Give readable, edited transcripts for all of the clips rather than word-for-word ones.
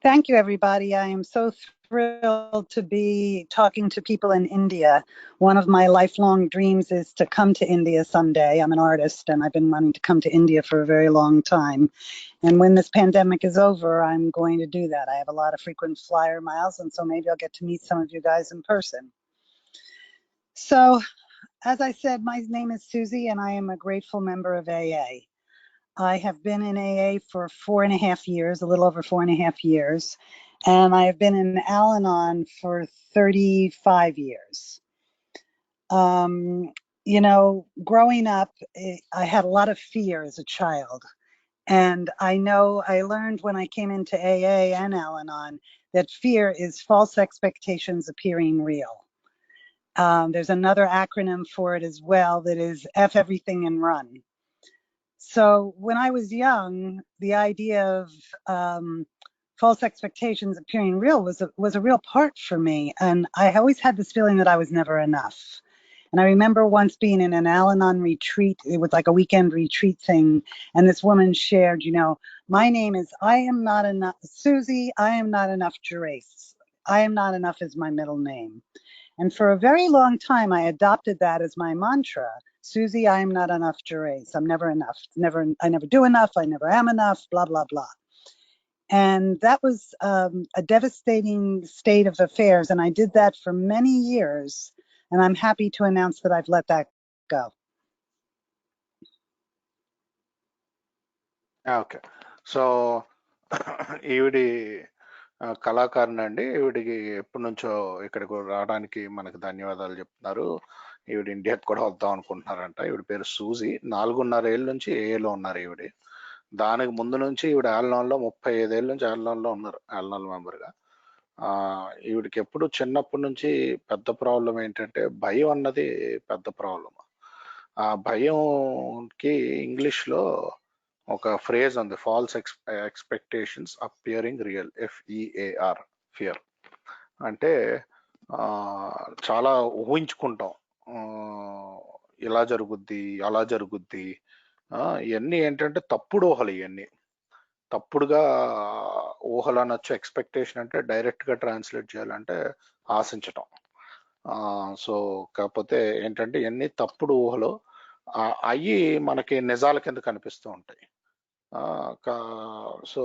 Thank you, everybody. I am so thrilled to be talking to people in India. One of my lifelong dreams is to come to India someday. I'm an artist and I've been wanting to come to India for a very long time. And when this pandemic is over, I'm going to do that. I have a lot of frequent flyer miles, and so maybe I'll get to meet some of you guys in person. So, as I said, my name is Suzy and I am a grateful member of AA. I have been in AA for 4.5 years, a little over 4.5 years, and I have been in Al Anon for 35 years. Growing up, I had a lot of fear as a child. And I know I learned when I came into AA and Al Anon that fear is false expectations appearing real. There's another acronym for it as well that is F everything and run. So when I was young, the idea of false expectations appearing real was a real part for me. And I always had this feeling that I was never enough. And I remember once being in an Al-Anon retreat. It was like a weekend retreat thing. And this woman shared, my name is I am not enough, Suzy, I am not enough Gerace. I am not enough is my middle name. And for a very long time, I adopted that as my mantra. Suzy, I am not enough, Gerace. I'm never enough. I never do enough. I never am enough, blah, blah, blah. And that was a devastating state of affairs. And I did that for many years. And I'm happy to announce that I've let that go. Okay. So ఈవిడి కళాకారిణి అండి. ఈవిడికి ఎప్పటి నుంచో ఇక్కడికి రావడానికి మనకు ధన్యవాదాలు చెప్తున్నారు. ఈవిడ ఇండియాకి కూడా వద్దాం అనుకుంటున్నారంట. ఈవిడ పేరు సూజీ. 4.5 ఏళ్ళ నుంచి ఏఏలో ఉన్నారు ఈవిడ. దానికి ముందు నుంచి ఈవిడ ఆల్నాన్లో 35 ఏళ్ళ నుంచి ఆల్నాన్లో ఉన్నారు, ఆల్నాన్ మెంబర్గా. ఈవిడికి ఎప్పుడు చిన్నప్పటి నుంచి పెద్ద ప్రాబ్లం ఏంటంటే భయం అన్నది పెద్ద ప్రాబ్లం. ఆ భయంకి ఇంగ్లీష్లో ఒక ఫ్రేజ్ ఉంది, false expectations appearing real, FEAR, fear. అంటే చాలా ఊహించుకుంటాం, ఇలా జరుగుద్ది అలా జరుగుద్ది. ఇవన్నీ ఏంటంటే తప్పుడు ఊహలు. ఇవన్నీ తప్పుడుగా ఊహలు అనొచ్చు. ఎక్స్పెక్టేషన్ అంటే డైరెక్ట్గా ట్రాన్స్లేట్ చేయాలంటే ఆశించటం. సో కాకపోతే ఏంటంటే ఇవన్నీ తప్పుడు ఊహలు అయ్యి మనకి నిజాల కింద కనిపిస్తూ ఉంటాయి. సో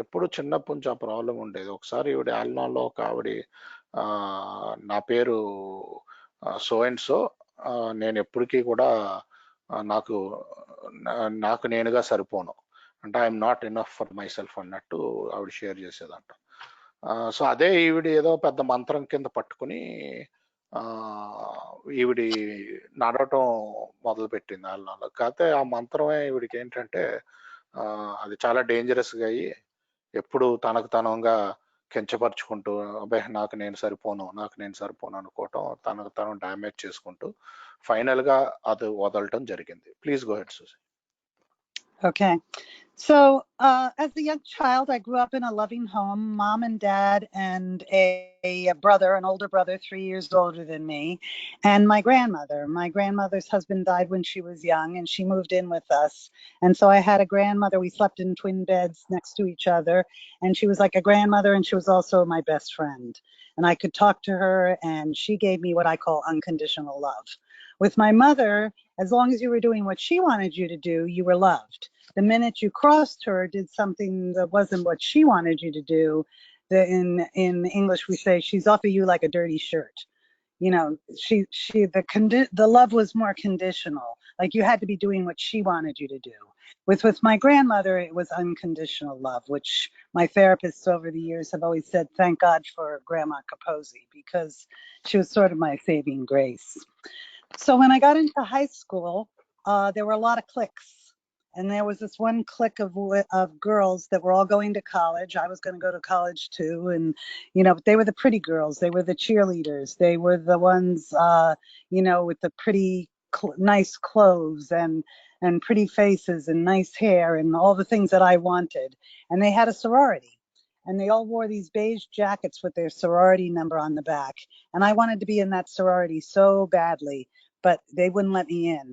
ఎప్పుడు చిన్నప్పటి నుంచి ఆ ప్రాబ్లం ఉండేది. ఒకసారి ఈవిడ ఆల్నాన్లో ఒక ఆవిడ నా పేరు సో అండ్ సో, నేను ఎప్పటికీ కూడా నాకు నాకు నేనుగా సరిపోను, అంటే I'm not enough for my self అన్నట్టు ఆవిడ షేర్ చేసేదంట. సో అదే ఈవిడ ఏదో పెద్ద మంత్రం కింద పట్టుకుని ఈవిడి నడవటం మొదలుపెట్టింది ఆల్నాన్లో. కాకపోతే ఆ మంత్రమే ఈవిడికి ఏంటంటే అది చాలా డేంజరస్గా అయ్యి ఎప్పుడు తనకు తనంగా కించపరుచుకుంటూ అబ్బాయి నాకు నేను సరిపోను అనుకోవటం, తనకు తను డ్యామేజ్ చేసుకుంటూ ఫైనల్గా అది వదలటం జరిగింది. Please go ahead Susie. Okay. So as a young child, I grew up in a loving home, mom and dad, and a brother, an older brother, 3 years older than me, and my grandmother. My grandmother's husband died when she was young, and she moved in with us. And so I had a grandmother. We slept in twin beds next to each other, and she was like a grandmother, and she was also my best friend. And I could talk to her, and she gave me what I call unconditional love. With my mother, as long as you were doing what she wanted you to do, you were loved. The minute you crossed her, did something that wasn't what she wanted you to do, in English we say she's off of you like a dirty shirt. The love was more conditional. Like you had to be doing what she wanted you to do. With my grandmother, it was unconditional love, which my therapists over the years have always said, thank God for Grandma Capozzi, because she was sort of my saving grace. So when I got into high school, there were a lot of cliques. And there was this one clique of girls that were all going to college. I was going to go to college too. And, they were the pretty girls. They were the cheerleaders. They were the ones, with the pretty, nice clothes and pretty faces and nice hair and all the things that I wanted. And they had a sorority. And they all wore these beige jackets with their sorority number on the back. And I wanted to be in that sorority so badly, but they wouldn't let me in.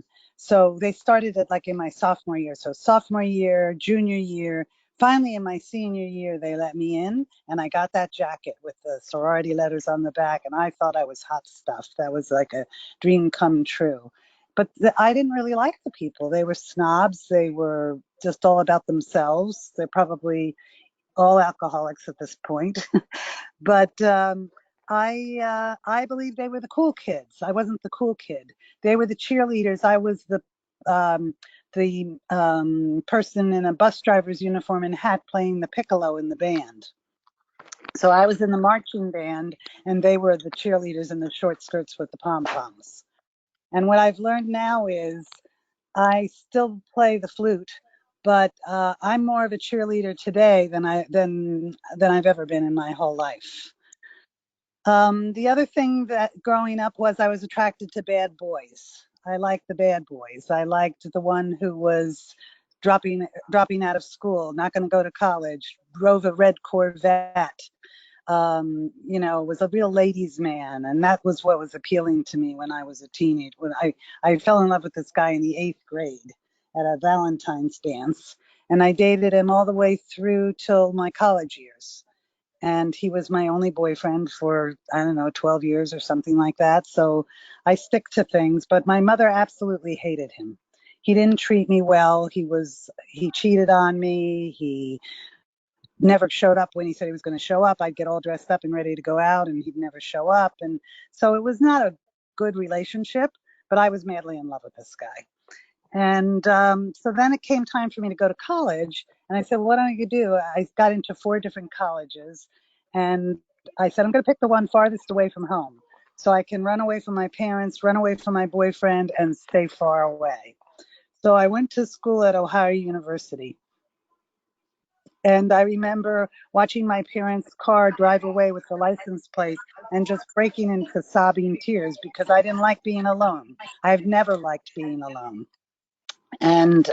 So they started it like in my sophomore year. So sophomore year, junior year, Finally, in my senior year, they let me in, and I got that jacket with the sorority letters on the back, and I thought I was hot stuff. That was like a dream come true. But I didn't really like the people. They were snobs. They were just all about themselves. They're probably all alcoholics at this point. But I believe they were the cool kids. I wasn't the cool kid. They were the cheerleaders. I was um, the person in a bus driver's uniform and hat playing the piccolo in the band. So I was in the marching band, and they were the cheerleaders in the short skirts with the pom poms. And what I've learned now is I still play the flute, but I'm more of a cheerleader today than I've ever been in my whole life. The other thing that growing up was I was attracted to bad boys. I liked the bad boys. I liked the one who was dropping out of school, not going to go to college, drove a red Corvette, was a real ladies' man, and that was what was appealing to me when I was a teenager. I fell in love with this guy in the 8th grade at a Valentine's dance, and I dated him all the way through till my college years. And he was my only boyfriend for, I don't know, 12 years or something like that. So I stick to things, but my mother absolutely hated him. He didn't treat me well. He cheated on me. He never showed up when he said he was going to show up. I'd get all dressed up and ready to go out, and he'd never show up. And so it was not a good relationship, but I was madly in love with this guy. And so then it came time for me to go to college. And I said, well, what am I going to do? I got into 4 different colleges. And I said, I'm going to pick the one farthest away from home so I can run away from my parents, run away from my boyfriend, and stay far away. So I went to school at Ohio University. And I remember watching my parents' car drive away with the license plate and just breaking into sobbing tears because I didn't like being alone. I've never liked being alone. And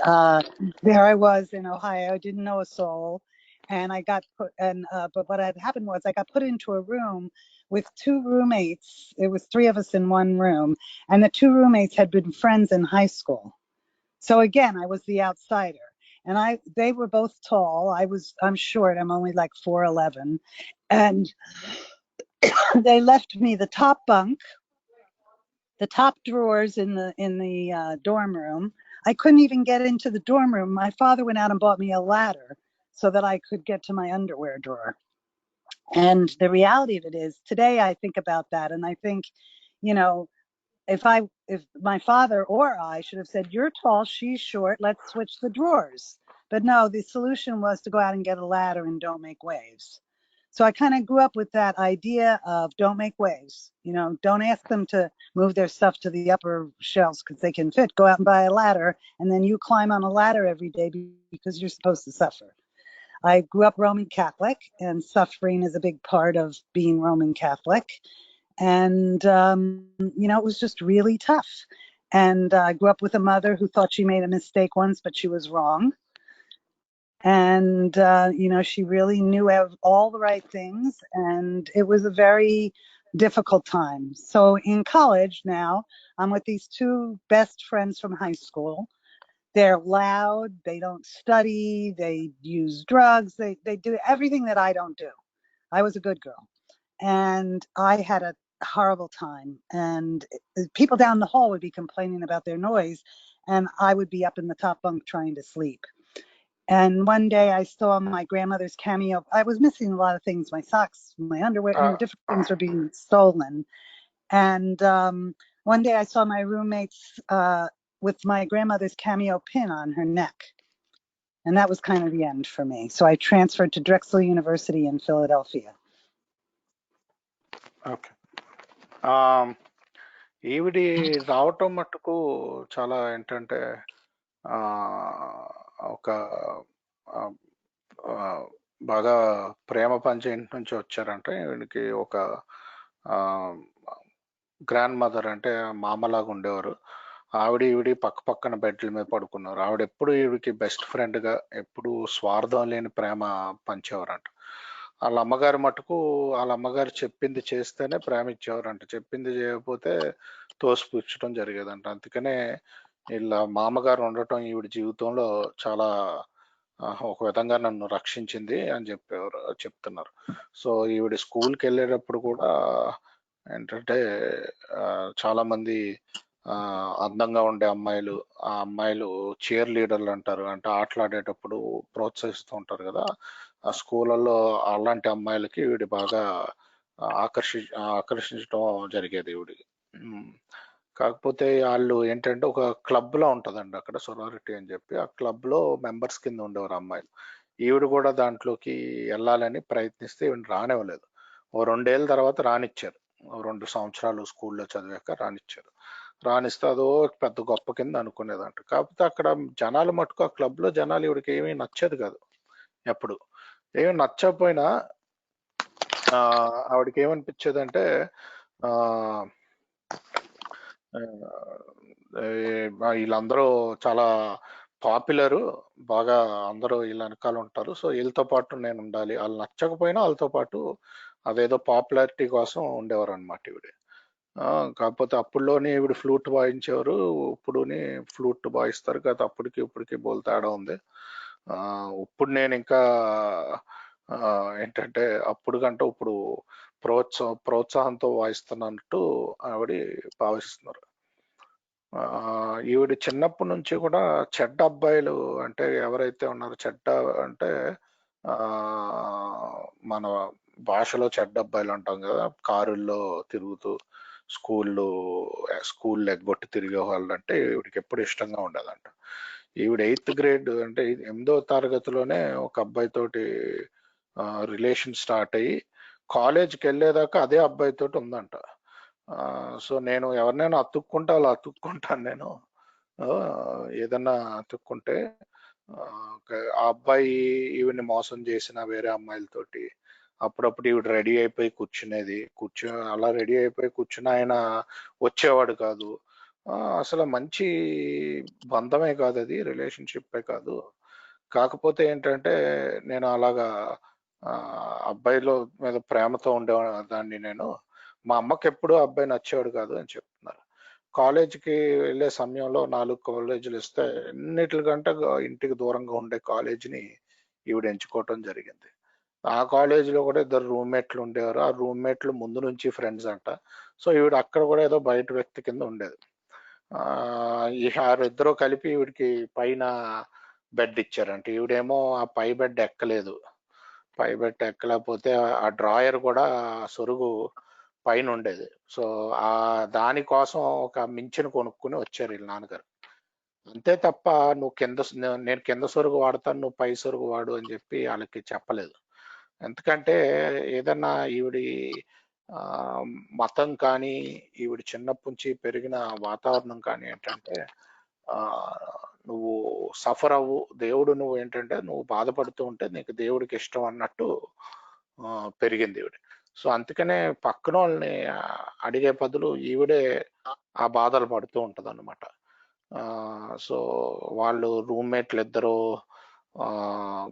there I was in Ohio, didn't know a soul, and I got put. And but what had happened was I got put into a room with 2 roommates. It was 3 of us in one room, and the 2 roommates had been friends in high school. So again, I was the outsider. And they were both tall. I'm short. I'm only like 4'11", and they left me the top bunk, the top drawers in the dorm room. I couldn't even get into the dorm room. My father went out and bought me a ladder so that I could get to my underwear drawer. And the reality of it is, today I think about that, and I think, you know, if my father or I should have said, "You're tall, she's short, let's switch the drawers." But no, the solution was to go out and get a ladder and don't make waves. So I kind of grew up with that idea of don't make waves. Don't ask them to move their stuff to the upper shelves because they can fit. Go out and buy a ladder, and then you climb on a ladder every day because you're supposed to suffer. I grew up Roman Catholic, and suffering is a big part of being Roman Catholic. And, it was just really tough. And I grew up with a mother who thought she made a mistake once, but she was wrong. And, she really knew all the right things. And it was a very difficult time. So in college now, I'm with these 2 best friends from high school. They're loud, they don't study, they use drugs, they do everything that I don't do. I was a good girl. And I had a horrible time. And people down the hall would be complaining about their noise, and I would be up in the top bunk trying to sleep. And one day I saw my grandmother's cameo. I was missing a lot of things, my socks, my underwear, different things were being stolen. And one day I saw my roommates with my grandmother's cameo pin on her neck. And that was kind of the end for me. So I transferred to Drexel University in Philadelphia. Okay. ఈవిడి రావటం మట్టుకు చాలా ఏంటంటే ఆ, ఒక ఆ, ఆ, బాగా ప్రేమ పంచే ఇంటి నుంచి వచ్చారంటే ఈవిడికి ఒక గ్రాండ్ మదర్ అంటే మామలాగా ఉండేవారు. ఆవిడ ఈవిడి పక్క పక్కన బెడ్ల మీద పడుకున్నారు. ఆవిడ ఎప్పుడు ఈవిడికి బెస్ట్ ఫ్రెండ్గా ఎప్పుడు స్వార్థం లేని ప్రేమ పంచేవారంట. వాళ్ళ అమ్మగారు మటుకు వాళ్ళ అమ్మగారు చెప్పింది చేస్తేనే ప్రేమ ఇచ్చేవారంట, చెప్పింది చేయకపోతే తోసిపుచ్చడం జరిగేదంట. అందుకనే వీళ్ళ మామగారు ఉండటం ఈవిడ జీవితంలో చాలా ఒక విధంగా నన్ను రక్షించింది అని చెప్తున్నారు. సో ఈవిడ స్కూల్కి వెళ్ళేటప్పుడు కూడా ఏంటంటే చాలా మంది అందంగా ఉండే అమ్మాయిలు, ఆ అమ్మాయిలు చీర్ లీడర్లు అంటారు, అంటే ఆటలాడేటప్పుడు ప్రోత్సహిస్తూ ఉంటారు కదా, ఆ స్కూళ్ళల్లో అలాంటి అమ్మాయిలకి ఈవిడ బాగా ఆకర్షి ఆకర్షించడం జరిగేది ఈవిడికి. కాకపోతే వాళ్ళు ఏంటంటే ఒక క్లబ్ లా ఉంటదండి అక్కడ, సొరారిటీ అని చెప్పి, ఆ క్లబ్ లో మెంబర్స్ కింద ఉండేవారు అమ్మాయిలు. ఈవిడ కూడా దాంట్లోకి వెళ్ళాలని ప్రయత్నిస్తే ఈవిడ రానివ్వలేదు. ఓ 2 ఏళ్ళ తర్వాత రానిచ్చారు. ఓ 2 సంవత్సరాలు స్కూల్లో చదివాక రానిచ్చారు. రానిస్తే అదో పెద్ద గొప్ప కింద అనుకునేదంట. కాకపోతే అక్కడ జనాలు మటుకు, ఆ క్లబ్ లో జనాలు ఈవిడికి ఏమీ నచ్చేది కాదు ఎప్పుడు. ఏమీ నచ్చకపోయినా ఆవిడకి ఏమనిపించేదంటే ఆ వీళ్ళందరూ చాలా పాపులరు, బాగా అందరూ వీళ్ళ వెనకాల ఉంటారు, సో వీళ్ళతో పాటు నేను ఉండాలి, వాళ్ళు నచ్చకపోయినా వాళ్ళతో పాటు అదేదో పాపులారిటీ కోసం ఉండేవారు అనమాట ఈవిడ. కాకపోతే అప్పుడులోనే ఈవిడ ఫ్లూట్ వాయించేవారు, ఇప్పుడుని ఫ్లూట్ వాయిస్తారు కదా, అప్పటికి ఇప్పటికి బోల్ తేడా ఉంది. ఇప్పుడు నేను ఇంకా ఆ, ఏంటంటే అప్పుడు కంటే ఇప్పుడు ప్రోత్సాహంతో వాయిస్తున్నట్టు ఆవిడ భావిస్తున్నారు. ఈవిడ చిన్నప్పటి నుంచి కూడా చెడ్డ అబ్బాయిలు అంటే ఎవరైతే ఉన్నారో, చెడ్డ అంటే ఆ మన భాషలో చెడ్డ అబ్బాయిలు అంటాం కదా, కారుల్లో తిరుగుతూ స్కూళ్ళు స్కూల్ ఎగ్గొట్టి తిరిగే వాళ్ళు అంటే ఈవిడికి ఎప్పుడు ఇష్టంగా ఉండేదంట. ఈవిడ 8th గ్రేడ్ అంటే 8వ తరగతిలోనే ఒక అబ్బాయి తోటి రిలేషన్ స్టార్ట్ అయ్యి కాలేజ్కి వెళ్ళేదాకా అదే అబ్బాయి తోటి ఉందంట. సో నేను ఎవరినైనా అతుక్కుంటే అలా అతుక్కుంటాను నేను. ఆ, ఏదన్నా అతుక్కుంటే ఆ అబ్బాయి ఈవిని మోసం చేసిన వేరే అమ్మాయిలతోటి అప్పుడప్పుడు ఈవిడ రెడీ అయిపోయి కూర్చునేది, అలా రెడీ అయిపోయి కూర్చుని ఆయన వచ్చేవాడు కాదు. అసలు మంచి బంధమే కాదు అది, రిలేషన్షిప్పే కాదు. కాకపోతే ఏంటంటే నేను అలాగా ఆ, అబ్బాయిల మీద ప్రేమతో ఉండేదాన్ని నేను. మా అమ్మకి ఎప్పుడూ అబ్బాయి నచ్చేవాడు కాదు అని చెప్తున్నారు. కాలేజీకి వెళ్ళే సమయంలో 4 కాలేజీలు ఇస్తే ఎన్నిటికంటే ఇంటికి దూరంగా ఉండే కాలేజీని ఈవిడ ఎంచుకోవటం జరిగింది. ఆ కాలేజీలో కూడా 2 రూమ్మేట్లు ఉండేవారు, ఆ రూమ్మేట్లు ముందు నుంచి ఫ్రెండ్స్ అంట. సో ఈవిడ అక్కడ కూడా ఏదో బయట వ్యక్తి కింద ఉండేది. ఈ వారిద్దరూ కలిపి ఈవిడికి పైన బెడ్ ఇచ్చారంట. ఈవిడేమో ఆ పై బెడ్ ఎక్కలేదు. పై బెడ్ ఎక్కలేకపోతే ఆ డ్రాయర్ కూడా సొరుగు పైన ఉండేది. సో ఆ దానికోసం ఒక మించిని కొనుక్కుని వచ్చారు వీళ్ళ నాన్నగారు. అంతే తప్ప నువ్వు నేను కింద సొరుగు వాడతాను, నువ్వు పై సొరుగు వాడు అని చెప్పి వాళ్ళకి చెప్పలేదు. ఎందుకంటే ఏదన్నా ఈవిడి ఆ, మతం కానీ, ఈవిడ చిన్నప్పటి నుంచి పెరిగిన వాతావరణం కానీ ఏంటంటే ఆ, నువ్వు సఫర్ అవ్వు, దేవుడు నువ్వు ఏంటంటే నువ్వు బాధపడుతూ ఉంటే నీకు దేవుడికి ఇష్టం అన్నట్టు పెరిగింది ఈవిడ. సో అందుకనే పక్కన వాళ్ళని అడిగే బదులు ఈవిడే ఆ బాధలు పడుతూ ఉంటది అనమాట. సో వాళ్ళు రూమ్మేట్లు ఇద్దరు ఆ,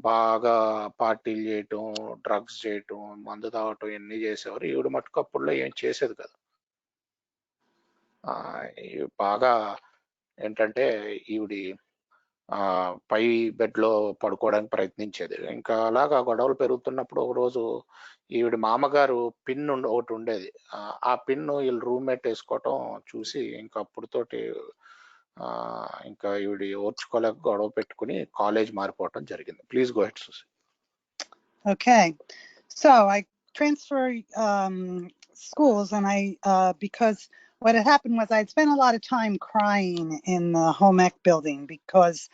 బాగా పార్టీలు చేయటం, డ్రగ్స్ చేయటం, మందు తాగటం ఇవన్నీ చేసేవారు. ఈవిడ మటుకు అప్పుడులో ఏం చేసేది కదా. బాగా ఏంటంటే ఈవిడి ఆ పై బెడ్ లో పడుకోవడానికి ప్రయత్నించేది. ఇంకా అలాగా గొడవలు పెరుగుతున్నప్పుడు ఒక రోజు ఈవిడ మామగారు ఒకటి ఉండేది. ఆ పిన్ వీళ్ళు రూమ్మేట్ వేసుకోవటం చూసి ఇంకా అప్పుడుతోటి ఆ ఇంకా ఈవిడ ఓర్చుకోలేక గొడవ పెట్టుకుని కాలేజ్ మారిపోవటం జరిగింది. Please go head Susi. Okay, so I transferred schools, and because what had happened was I'd spent a lot of time crying in the home ec building because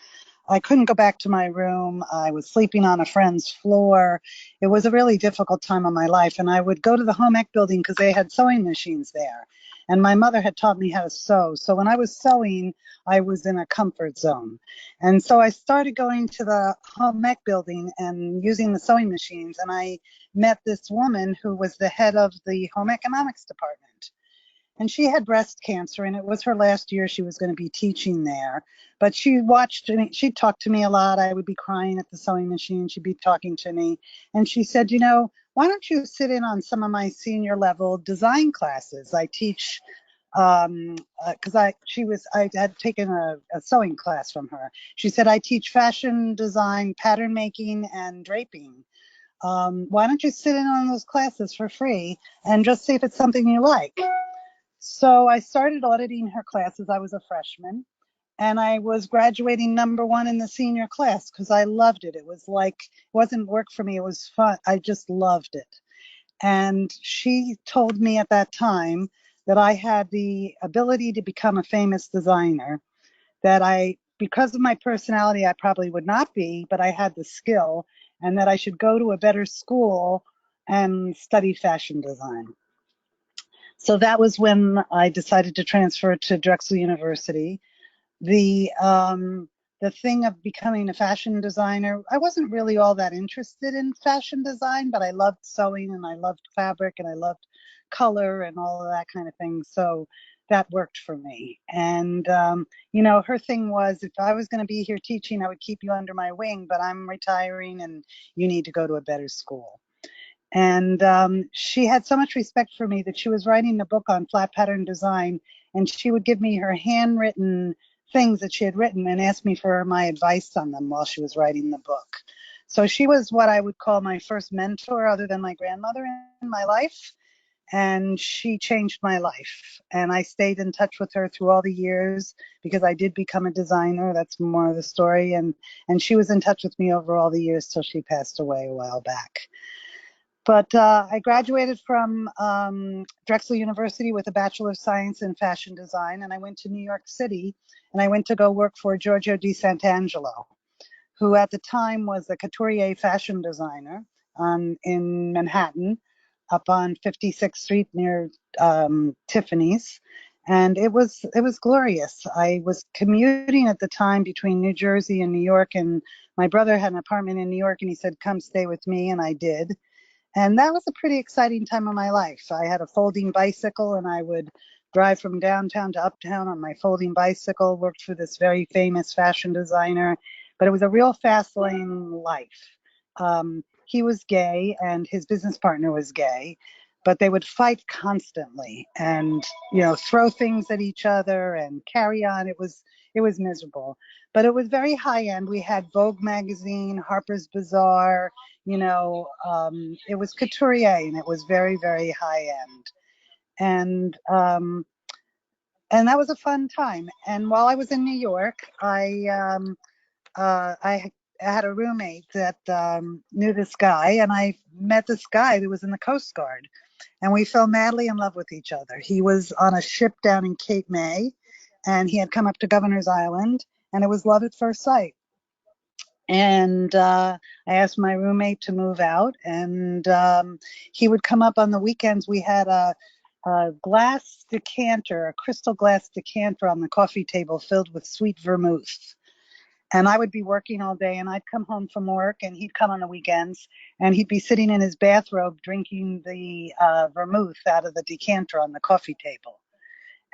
I couldn't go back to my room. I was sleeping on a friend's floor. It was a really difficult time of my life. And I would go to the home ec building because they had sewing machines there. And my mother had taught me how to sew. So when I was sewing, I was in a comfort zone. And so I started going to the home ec building and using the sewing machines. And I met this woman who was the head of the home economics department, and she had breast cancer, and it was her last year she was going to be teaching there. But she watched me, she talked to me a lot. I would be crying at the sewing machine, she'd be talking to me, and she said, why don't you sit in on some of my senior level design classes? I teach because I had taken a sewing class from her. She said, I teach fashion design, pattern making, and draping. Why don't you sit in on those classes for free and just see if it's something you like? So I started auditing her classes. I was a freshman, and I was graduating #1 in the senior class because I loved it. It was like, it wasn't work for me, it was fun. I just loved it. And she told me at that time that I had the ability to become a famous designer, that because of my personality, I probably would not be, but I had the skill, and that I should go to a better school and study fashion design. So that was when I decided to transfer to Drexel University. The the thing of becoming a fashion designer, I wasn't really all that interested in fashion design, but I loved sewing and I loved fabric and I loved color and all of that kind of thing. So that worked for me. And her thing was, if I was going to be here teaching, I would keep you under my wing, but I'm retiring and you need to go to a better school. And she had so much respect for me that she was writing a book on flat pattern design, and she would give me her handwritten things that she had written and ask me for my advice on them while she was writing the book. So she was what I would call my first mentor, other than my grandmother, in my life. And she changed my life. And I stayed in touch with her through all the years because I did become a designer. That's more of the story. And she was in touch with me over all the years till she passed away a while back. But I graduated from Drexel University with a Bachelor of Science in Fashion Design, and I went to New York City, and I went to go work for Giorgio di Sant'Angelo, who at the time was a couturier fashion designer in Manhattan, up on 56th Street near Tiffany's. And it was glorious. I was commuting at the time between New Jersey and New York, and my brother had an apartment in New York, and he said, come stay with me, and I did. And that was a pretty exciting time of my life. I had a folding bicycle, and I would drive from downtown to uptown on my folding bicycle, worked for this very famous fashion designer, but it was a real fast lane life. He was gay and his business partner was gay, but they would fight constantly and, throw things at each other and carry on. It was miserable, but it was very high end. We had Vogue magazine, Harper's Bazaar, it was couturier and it was very, very high end. And that was a fun time. And while I was in New York, I had a roommate that knew this guy, and I met this guy who was in the Coast Guard, and we fell madly in love with each other. He was on a ship down in Cape May, and he had come up to Governor's Island, and it was love at first sight. And I asked my roommate to move out, and he would come up on the weekends. We had a glass decanter, a crystal glass decanter on the coffee table filled with sweet vermouth. And I would be working all day, and I'd come home from work, and he'd come on the weekends, and he'd be sitting in his bathrobe drinking the vermouth out of the decanter on the coffee table.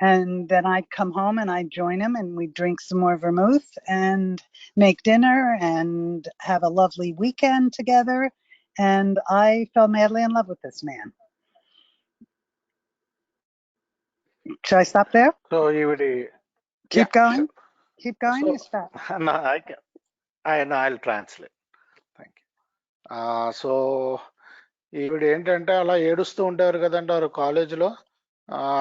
And then I'd come home and I'd join him, and we'd drink some more vermouth and make dinner and have a lovely weekend together. And I fell madly in love with this man. Should I stop there? So ఈవిడి Keep going? sure. Keep going? So You stop. no, I'll translate. Thank you. So ఈవిడ ఏంటంటే అలా ఏడుస్తూ ఉంటారు కదండి వారు కాలేజీలో.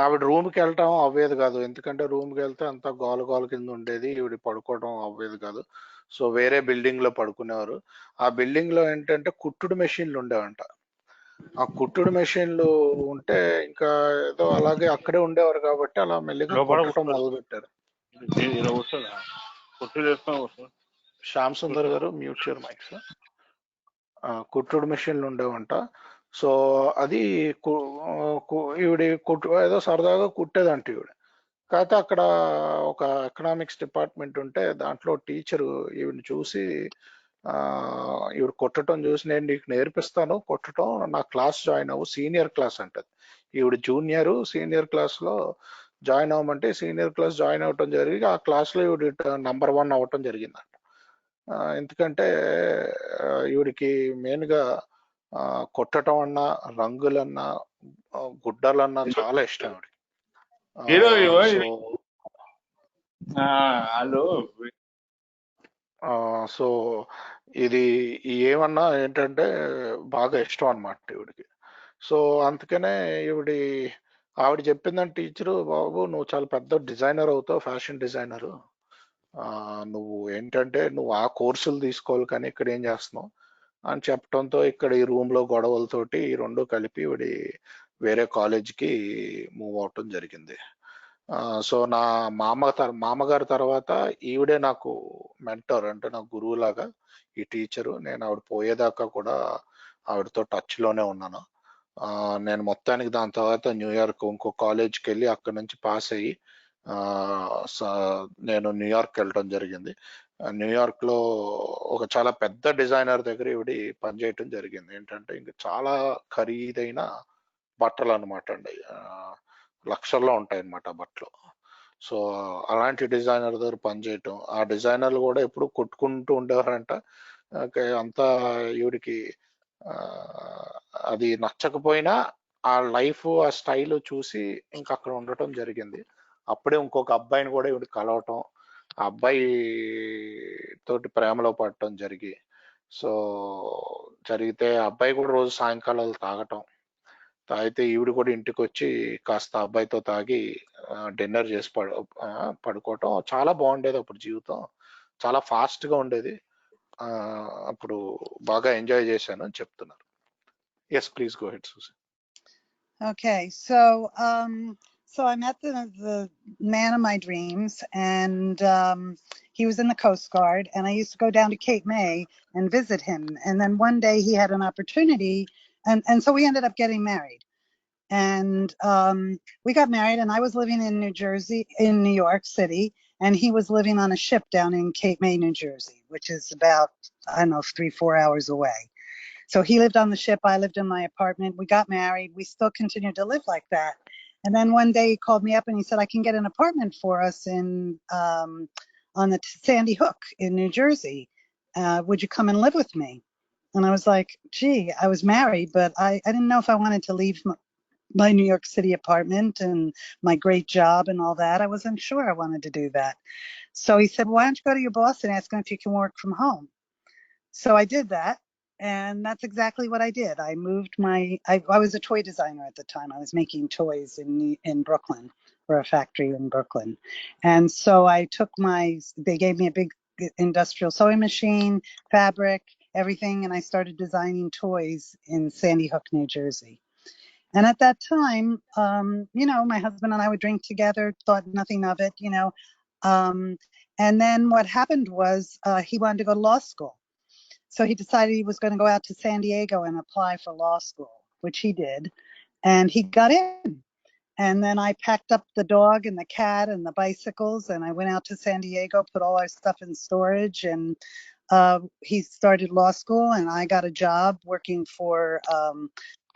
ఆవిడ రూమ్కి వెళ్ళటం అవ్వేది కాదు, ఎందుకంటే రూమ్కి వెళ్తే అంతా గోల గోల కింద ఉండేది, ఈవిడ పడుకోవడం అవ్వేది కాదు. సో వేరే బిల్డింగ్ లో పడుకునేవారు. ఆ బిల్డింగ్ లో ఏంటంటే కుట్టుడు మెషిన్లు ఉండేవంట. ఆ కుట్టుడు మెషిన్లు ఉంటే ఇంకా ఏదో అలాగే అక్కడే ఉండేవారు కాబట్టి అలా మెల్లిగా కుట్టడం మొదలు పెట్టారు. శ్యామ్ సుందర్ గారు మ్యూట్ యువర్ మైక్ సార్. కుట్టుడు మెషిన్లు ఉండేవంట. సో అది ఈవిడ ఏదో సరదాగా కుట్టేదంట ఈవిడ. కాకపోతే అక్కడ ఒక ఎకనామిక్స్ డిపార్ట్మెంట్ ఉంటే దాంట్లో టీచరు ఈవిని చూసి ఈవిడ కొట్టడం చూసి, నేను నీకు నేర్పిస్తాను కొట్టడం, నా క్లాస్ జాయిన్ అవ్వు, సీనియర్ క్లాస్ అంటది. ఈవిడ జూనియర్, సీనియర్ క్లాస్ లో జాయిన్ అవ్వమంటే సీనియర్ క్లాస్ జాయిన్ అవ్వటం జరిగి ఆ క్లాస్ లో ఈవిడ #1 అవ్వటం జరిగిందంట. ఎందుకంటే ఈవిడికి మెయిన్ గా కొట్టడం అన్నా, రంగులన్నా, గుడ్డలన్నా చాలా ఇష్టం ఆవిడకి. హీరో సో వాళ్ళు సో ఇది ఏమన్నా ఏంటంటే బాగా ఇష్టం అన్నమాట ఈవిడికి. సో అందుకనే ఈవిడి ఆవిడ చెప్పిందంటే టీచరు, బాబు నువ్వు చాలా పెద్ద డిజైనర్ అవుతావు, ఫ్యాషన్ డిజైనరు. నువ్వు ఏంటంటే నువ్వు ఆ కోర్సులు తీసుకోవాలి కానీ ఇక్కడ ఏం చేస్తున్నావు అని చెప్పడంతో ఇక్కడ ఈ రూమ్ లో గొడవలతోటి ఈ రెండు కలిపి ఈవిడి వేరే కాలేజ్కి మూవ్ అవటం జరిగింది. సో నా మామగారి తర్వాత ఈవిడే నాకు మెంటర్, అంటే నాకు గురువులాగా ఈ టీచరు. నేను ఆవిడ పోయేదాకా కూడా ఆవిడతో టచ్ లోనే ఉన్నాను. నేను మొత్తానికి దాని తర్వాత న్యూయార్క్ ఇంకో కాలేజ్కి వెళ్ళి అక్కడ నుంచి పాస్ అయ్యి ఆ, నేను న్యూయార్క్ వెళ్ళడం జరిగింది. న్యూయార్క్ లో ఒక చాలా పెద్ద డిజైనర్ దగ్గర ఈవిడి పనిచేయటం జరిగింది. ఏంటంటే ఇంకా చాలా ఖరీదైన బట్టలు అనమాట అండి. లక్షల్లో ఉంటాయి అన్నమాట బట్టలు. సో అలాంటి డిజైనర్ దగ్గర పనిచేయటం, ఆ డిజైనర్లు కూడా ఎప్పుడు కొట్టుకుంటూ ఉండేవారంట. అంతా ఈవిడికి ఆ, అది నచ్చకపోయినా ఆ లైఫ్ ఆ స్టైల్ చూసి ఇంకా అక్కడ ఉండటం జరిగింది. అప్పుడే ఇంకొక అబ్బాయిని కూడా ఈవిడ కలవటం, ఆ అబ్బాయి తోటి ప్రేమలో పడటం సో జరిగితే ఆ అబ్బాయి కూడా రోజు సాయంకాలాలు తాగితే ఈవిడ కూడా ఇంటికి వచ్చి కాస్త అబ్బాయితో తాగి డిన్నర్ చేసి పడుకోవటం చాలా బాగుండేది. అప్పుడు జీవితం చాలా ఫాస్ట్ గా ఉండేది. ఆ, అప్పుడు బాగా ఎంజాయ్ చేశాను అని చెప్తున్నారు. Yes, please go ahead Susie. Okay, so I met the man of my dreams, and he was in the Coast Guard, and I used to go down to Cape May and visit him. And then one day he had an opportunity, and so we ended up getting married. And we got married, and I was living in New York City, and he was living on a ship down in Cape May, New Jersey, which is about, I don't know, 3-4 hours away. So he lived on the ship, I lived in my apartment. We got married. We still continued to live like that. And then one day he called me up and he said, I can get an apartment for us in on the Sandy Hook in New Jersey. Would you come and live with me? And I was like, gee, I was married, but I didn't know if I wanted to leave my New York City apartment and my great job and all that. I wasn't sure I wanted to do that. So he said, why don't you go to your boss and ask him if you can work from home? So I did that, and that's exactly what I did. I moved I was a toy designer at the time. I was making toys in Brooklyn, for a factory in Brooklyn. And so they gave me a big industrial sewing machine, fabric, everything, and I started designing toys in Sandy Hook, New Jersey. And at that time, my husband and I would drink together, thought nothing of it, and then what happened was he wanted to go to law school. So he decided he was going to go out to San Diego and apply for law school, which he did. And he got in. And then I packed up the dog and the cat and the bicycles, and I went out to San Diego, put all our stuff in storage, and he started law school, and I got a job working for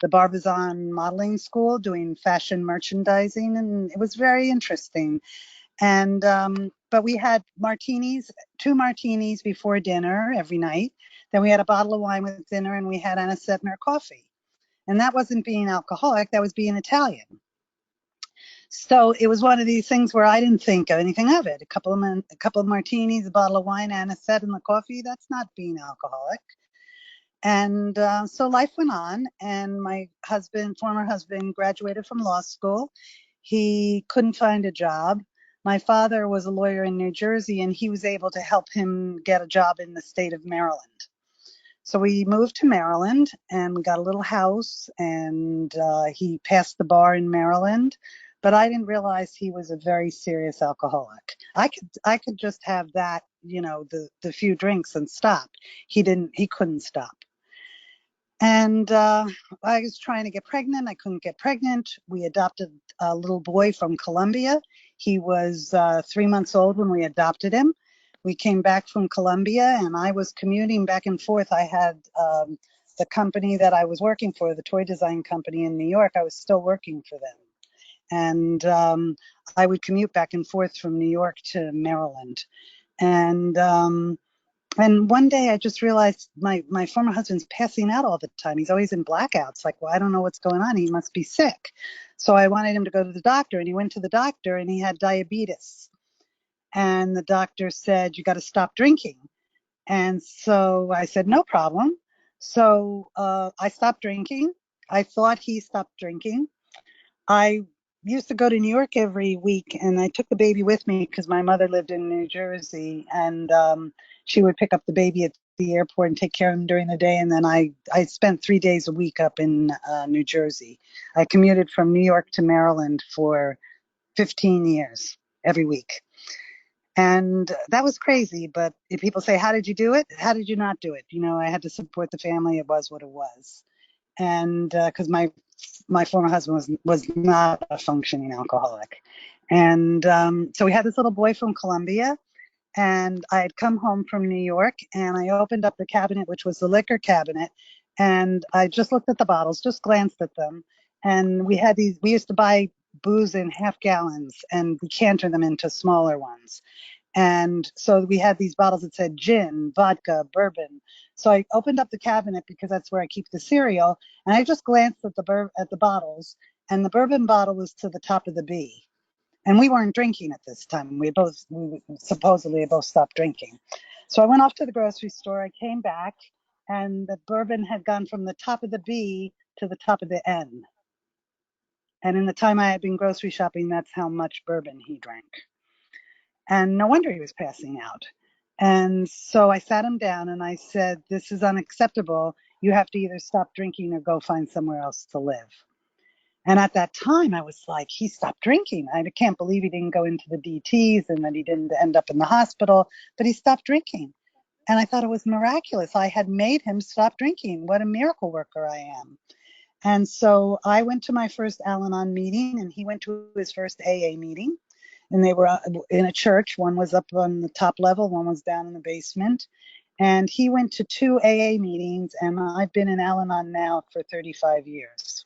the Barbizon Modeling School doing fashion merchandising, and it was very interesting. And but we had two martinis before dinner every night. Then we had a bottle of wine with dinner, and we had Anisetner coffee. And that wasn't being alcoholic; that was being Italian. So it was one of these things where I didn't think of anything of it. A couple of martinis, a bottle of wine, anisette, and the coffee—that's not being alcoholic. And so life went on, and my former husband, graduated from law school. He couldn't find a job. My father was a lawyer in New Jersey, and he was able to help him get a job in the state of Maryland. So we moved to Maryland, and we got a little house, and he passed the bar in Maryland. But I didn't realize he was a very serious alcoholic. I could just have that, the few drinks and stop. He didn't. He couldn't stop. And I was trying to get pregnant. I couldn't get pregnant. We adopted a little boy from Colombia. He was 3 months old when we adopted him. We came back from Colombia, and I was commuting back and forth. I had the company that I was working for, the toy design company in New York. I was still working for them. And I would commute back and forth from New York to Maryland. And And one day I just realized my former husband's passing out all the time. He's always in blackouts. Like, well, I don't know what's going on. He must be sick. So I wanted him to go to the doctor, and he went to the doctor, and he had diabetes. And the doctor said, you got to stop drinking. And so I said, no problem. So I stopped drinking. I thought he stopped drinking. I used to go to New York every week, and I took the baby with me because my mother lived in New Jersey, and she would pick up the baby at the airport and take care of him during the day. And then I spent 3 days a week up in New Jersey. I commuted from New York to Maryland for 15 years every week. And that was crazy. But if people say, how did you do it? How did you not do it? You know, I had to support the family. It was what it was. And because my former husband was not a functioning alcoholic. And so we had this little boy from Colombia, and I had come home from New York, and I opened up the cabinet, which was the liquor cabinet, and I just looked at the bottles, just glanced at them, and we used to buy booze in half gallons and decanter them into smaller ones. And so we had these bottles that said gin, vodka, bourbon. So I opened up the cabinet because that's where I keep the cereal, and I just glanced at the bottles, and the bourbon bottle was to the top of the B. And we weren't drinking at this time. We supposedly both stopped drinking. So I went off to the grocery store. I came back, and the bourbon had gone from the top of the B to the top of the N. And in the time I had been grocery shopping, that's how much bourbon he drank. And no wonder he was passing out. And so I sat him down and I said, this is unacceptable. You have to either stop drinking or go find somewhere else to live. And at that time, I was like, he stopped drinking. I can't believe he didn't go into the DTs and that he didn't end up in the hospital, but he stopped drinking. And I thought it was miraculous. I had made him stop drinking. What a miracle worker I am. And so I went to my first Al Anon meeting, and he went to his first AA meeting. And they were in a church. One was up on the top level, one was down in the basement. And he went to 2 AA meetings, and I've been in Al Anon now for 35 years.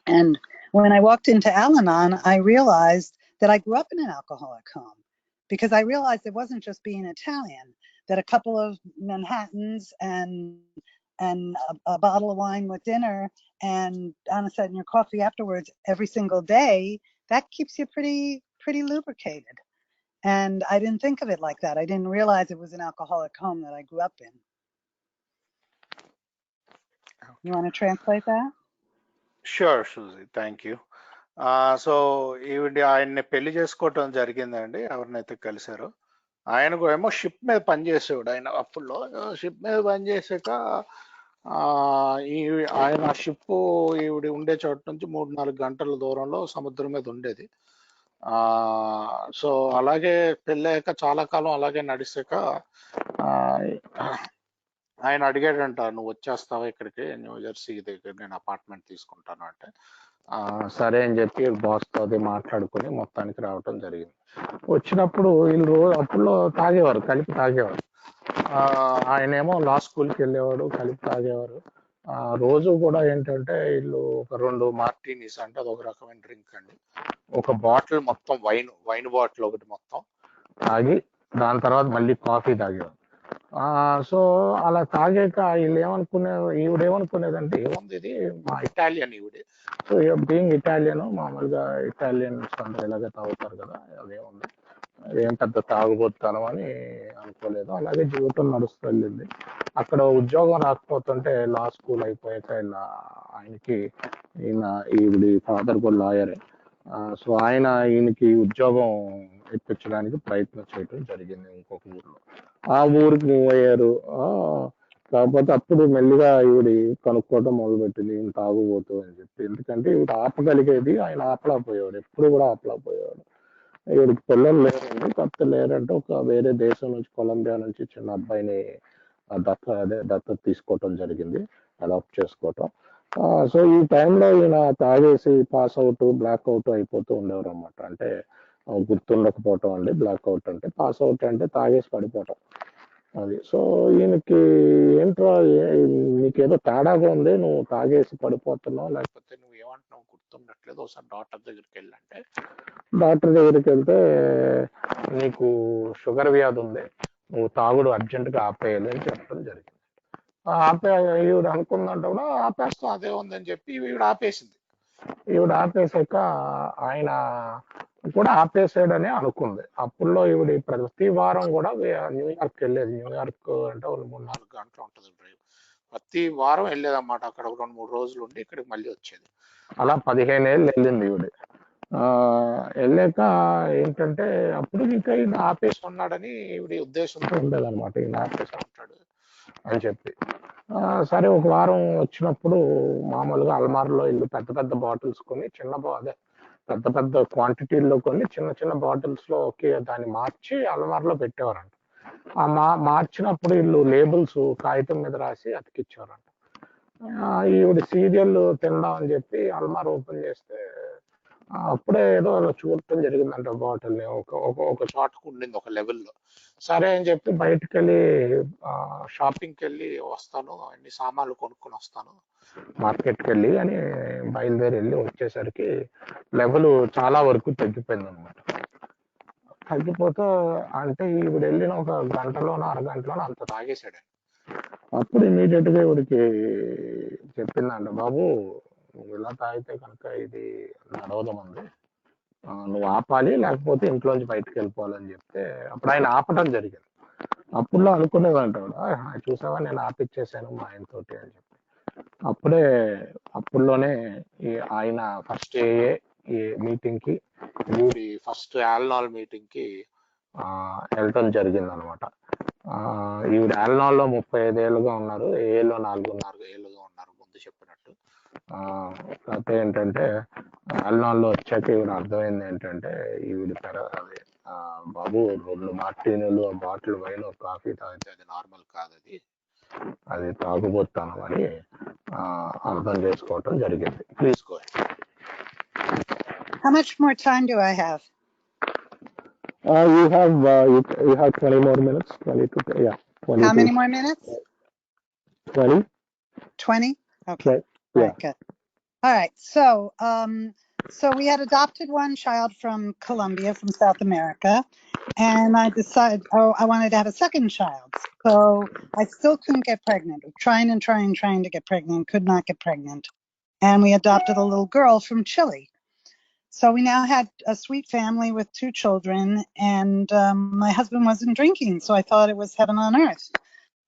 And when I walked into Al Anon, I realized that I grew up in an alcoholic home, because I realized it wasn't just being Italian, that a couple of Manhattans and a bottle of wine with dinner and anisette in your coffee afterwards every single day, that keeps you pretty lubricated. And I didn't think of it like that. I didn't realize it was an alcoholic home that I grew up in. You want to translate that? Sure షూజీ, thank you. So ఈవిడ ఆయన్ని పెళ్లి చేసుకోవటం జరిగిందండి, ఎవరినైతే కలిశారో. ఆయన ఏమో ship మీద పనిచేసేవాడు. ఆయన అప్పుల్లో షిప్ మీద పనిచేసాక ఆ, ఈ ఆయన షిప్ ఈవిడ ఉండే చోట నుంచి 3-4 గంటల దూరంలో సముద్రం మీద ఉండేది. ఆ సో అలాగే పెళ్ళాక చాలా కాలం అలాగే నడిచాక ఆ, ఆయన అడిగాడంట, నువ్వు వచ్చేస్తావా ఇక్కడికి, న్యూ జెర్సీ దగ్గర నేను అపార్ట్మెంట్ తీసుకుంటాను అంటే. సరే అని చెప్పి బాస్తో అది మాట్లాడుకుని మొత్తానికి రావటం జరిగింది. వచ్చినప్పుడు వీళ్ళు రోజు అప్పుల్లో తాగేవారు, కలిపి తాగేవారు. ఆ, ఆయనేమో లా స్కూల్కి వెళ్ళేవాడు, కలిపి తాగేవారు. రోజు కూడా ఏంటంటే వీళ్ళు ఒక 2 మార్టినీస్, అంటే అది ఒక రకమైన డ్రింక్ అండి, ఒక బాటిల్ మొత్తం వైన్ బాటిల్ ఒకటి మొత్తం తాగి దాని తర్వాత మళ్ళీ కాఫీ తాగేవారు. సో అలా తాగాక వీళ్ళు ఈవిడేమనుకునేదంటే, ఏముంది ఇది మా ఇటాలియన్ ఈవిడే, సో బీయింగ్ ఇటాలియన్ మామూలుగా ఇటాలియన్స్ అందరూ ఇలాగే తాగుతారు కదా, అదేముంది, ఏం పెద్ద తాగుబోతాను అని అనుకోలేదు. అలాగే జీవితం నడుస్తూ వెళ్ళింది. అక్కడ ఉద్యోగం రాకపోతుంటే లా స్కూల్ అయిపోయాక ఇలా ఆయనకి, ఈయన ఈవిడి ఫాదర్ కూడా లాయరే, సో ఆయన ఈయనకి ఉద్యోగం ఇప్పించడానికి ప్రయత్నం చేయడం జరిగింది ఇంకొక ఊర్లో. ఆ ఊరికి మూవ్ అయ్యారు. కాకపోతే అప్పుడు మెల్లిగా ఈవిడి కనుక్కోవడం మొదలుపెట్టింది, ఈయన తాగుబోతు అని చెప్పి. ఎందుకంటే ఈవిడ ఆపగలిగేది, ఆయన ఆపలేకపోయేవాడు, ఎప్పుడు కూడా ఆపలేకపోయేవాడు. ఈవిడికి పిల్లలు లేరండి, కాకపోతే లేరంటే ఒక వేరే దేశం నుంచి, కొలంబియా నుంచి చిన్న అబ్బాయిని దత్తత తీసుకోవటం జరిగింది, అడాప్ట్ చేసుకోవటం. సో ఈ టైంలో ఈయన తాగేసి పాస్ అవుట్, బ్లాక్ అవుట్ అయిపోతూ ఉండేవారు అనమాట. అంటే గుర్తుండకపోవటం అండి, బ్లాక్ అవుట్ అంటే. పాస్ అవుట్ అంటే తాగేసి పడిపోవటం అది. సో ఈయనకి, ఏంట్రా నీకేదో తేడాగా ఉంది, నువ్వు తాగేసి పడిపోతున్నావు, లేకపోతే నువ్వు ఏమంటున్నావు గుర్తుండట్లేదు, ఒకసారి డాక్టర్ దగ్గరికి వెళ్ళంటే, డాక్టర్ దగ్గరికి వెళ్తే నీకు షుగర్ వ్యాధి ఉంది, నువ్వు తాగుడు అర్జెంటుగా ఆపేయాలి అని చెప్పడం జరిగింది. ఆపే ఈవిడ అనుకుందంట కూడా ఆపేస్తా అదే ఉందని చెప్పి ఈవిడ ఆపేసింది. ఈవిడ ఆపేసాక ఆయన కూడా ఆపేసాడని అనుకుంది. అప్పుల్లో ఈవిడ ప్రతి వారం కూడా న్యూయార్క్ వెళ్ళేది. న్యూయార్క్ అంటే ఒక 3-4 గంటలు ఉంటుంది డ్రైవ్. ప్రతి వారం వెళ్ళేదన్నమాట. అక్కడ ఒక 2-3 రోజులు ఉండి ఇక్కడికి మళ్ళీ వచ్చేది. అలా 15 ఏళ్ళు వెళ్ళింది ఈవిడ. వెళ్ళాక ఏంటంటే అప్పుడు ఇంకా ఈయన ఆపేసి ఉన్నాడని ఈవిడ ఉద్దేశంతో ఉండేదన్నమాట. ఈయన ఆపేసి ఉంటాడు అని చెప్పి. సరే ఒక వారం వచ్చినప్పుడు మామూలుగా అల్మార్లో ఇల్లు పెద్ద పెద్ద బాటిల్స్ కొని అదే పెద్ద పెద్ద క్వాంటిటీల్లో కొని చిన్న చిన్న బాటిల్స్ లో దాన్ని మార్చి అల్మార్లో పెట్టేవారంట. ఆ మార్చినప్పుడు వీళ్ళు లేబుల్స్ కాగితం మీద రాసి అతికిచ్చేవారంట. ఈవిడ సీరియల్ తిందాం అని చెప్పి అల్మార్ ఓపెన్ చేస్తే అప్పుడే ఏదో అలా చూడటం జరిగిందంట బాటిల్ ఒక చోటకు ఉండింది ఒక లెవెల్లో. సరే అని చెప్పి బయటకు వెళ్ళి షాపింగ్కి వెళ్ళి వస్తాను, అన్ని సామాన్లు కొనుక్కొని వస్తాను మార్కెట్కి వెళ్ళి అని బయలుదేరి వెళ్ళి వచ్చేసరికి లెవెల్ చాలా వరకు తగ్గిపోయింది అనమాట. తగ్గిపోతే అంటే ఈవిడ వెళ్ళిన ఒక గంటలోనో అరగంటలోనో అంత తాగేశాడు. అప్పుడు ఇమీడియట్ గా ఈవిడికి చెప్పిందంట, బాబు నువ్వు ఇలా తాగితే కనుక ఇది నడవదమంది, నువ్వు ఆపాలి లేకపోతే ఇంట్లోంచి బయటకు వెళ్ళిపోవాలని చెప్తే అప్పుడు ఆయన ఆపటం జరిగింది. అప్పుడులో అనుకునేదంట చూసావా నేను ఆపిచ్చేసాను మా ఆయనతోటి అని చెప్పి. అప్పుడే అప్పుడులోనే ఆయన ఫస్ట్ ఏ మీటింగ్ కి ఫస్ట్ ఆల్నాల్ మీటింగ్ కి వెళ్ళటం జరిగింది అనమాట. ఈవిడ ఆల్నాల్లో 35 ఏళ్ళుగా ఉన్నారు, ఏలో 4.5 ఏళ్ళుగా ఉన్నారు ముందు చెప్పినట్టు. కాకపోతే ఏంటంటే ఆల్నాల్లో వచ్చాక ఈవిడ అర్థమైంది ఏంటంటే ఈవిడ బాబు 2 మార్టీనీలు బాటిల్ వైన్ కాఫీ తాగితే అది నార్మల్ కాదు, అది తాగుబోతాను అని అర్థం చేసుకోవటం జరిగింది. Please go ahead. How much more time do I have? You have 20 more minutes. 20 How many more minutes? 20. 20? Okay. Yeah. All right, good. All right. So we had adopted one child from Colombia, from South America, and I decided, I wanted to have a second child. So I still couldn't get pregnant. Trying to get pregnant, could not get pregnant. And we adopted a little girl from Chile. So we now had a sweet family with 2 children, and my husband wasn't drinking, so I thought it was heaven on earth.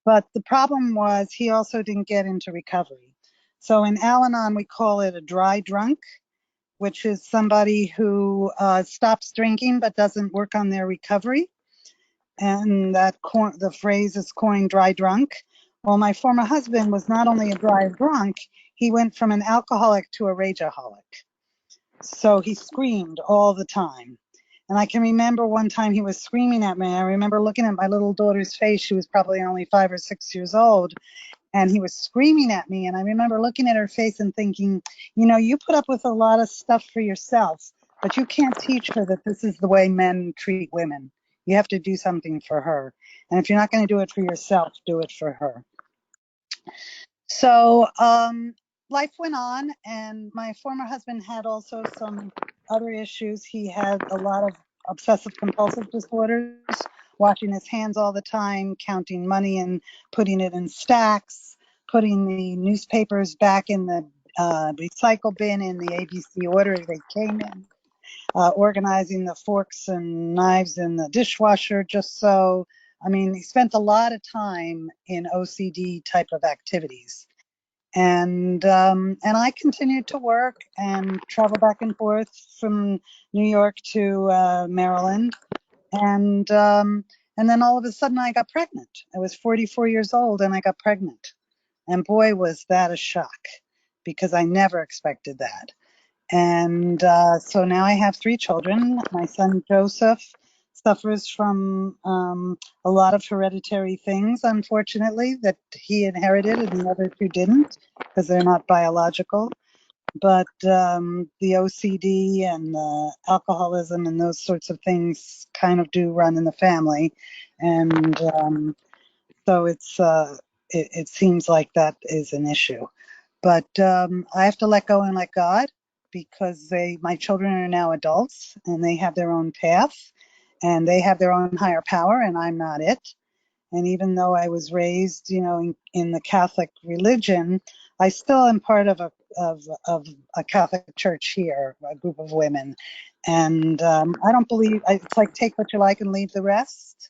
But the problem was he also didn't get into recovery. So in Al-Anon, we call it a dry drunk, which is somebody who stops drinking but doesn't work on their recovery. And the phrase is coined dry drunk. Well, my former husband was not only a dry drunk, he went from an alcoholic to a rageaholic. So he screamed all the time. And I can remember one time he was screaming at me. I remember looking at my little daughter's face. She was probably only 5 or 6 years old. And he was screaming at me. And I remember looking at her face and thinking, you put up with a lot of stuff for yourself, but you can't teach her that this is the way men treat women. You have to do something for her. And if you're not going to do it for yourself, do it for her. So life went on, and my former husband had also some other issues. He had a lot of obsessive compulsive disorders, washing his hands all the time, counting money and putting it in stacks, putting the newspapers back in the recycle bin in the ABC order they came in, organizing the forks and knives in the dishwasher just so. He spent a lot of time in OCD type of activities. And I continued to work and travel back and forth from New York to Maryland, and then all of a sudden I got pregnant. I was 44 years old and I got pregnant, and boy was that a shock, because I never expected that. And so now I have 3 children. My son Joseph suffers from a lot of hereditary things, unfortunately, that he inherited and the other 2 didn't, because they're not biological. But the OCD and alcoholism and those sorts of things kind of do run in the family. And so it seems like that is an issue. But I have to let go and let God, because my children are now adults and they have their own path and they have their own higher power, and I'm not it. And even though I was raised, in the Catholic religion, I still am part of a Catholic church here, a group of women. And I don't believe, it's like take what you like and leave the rest.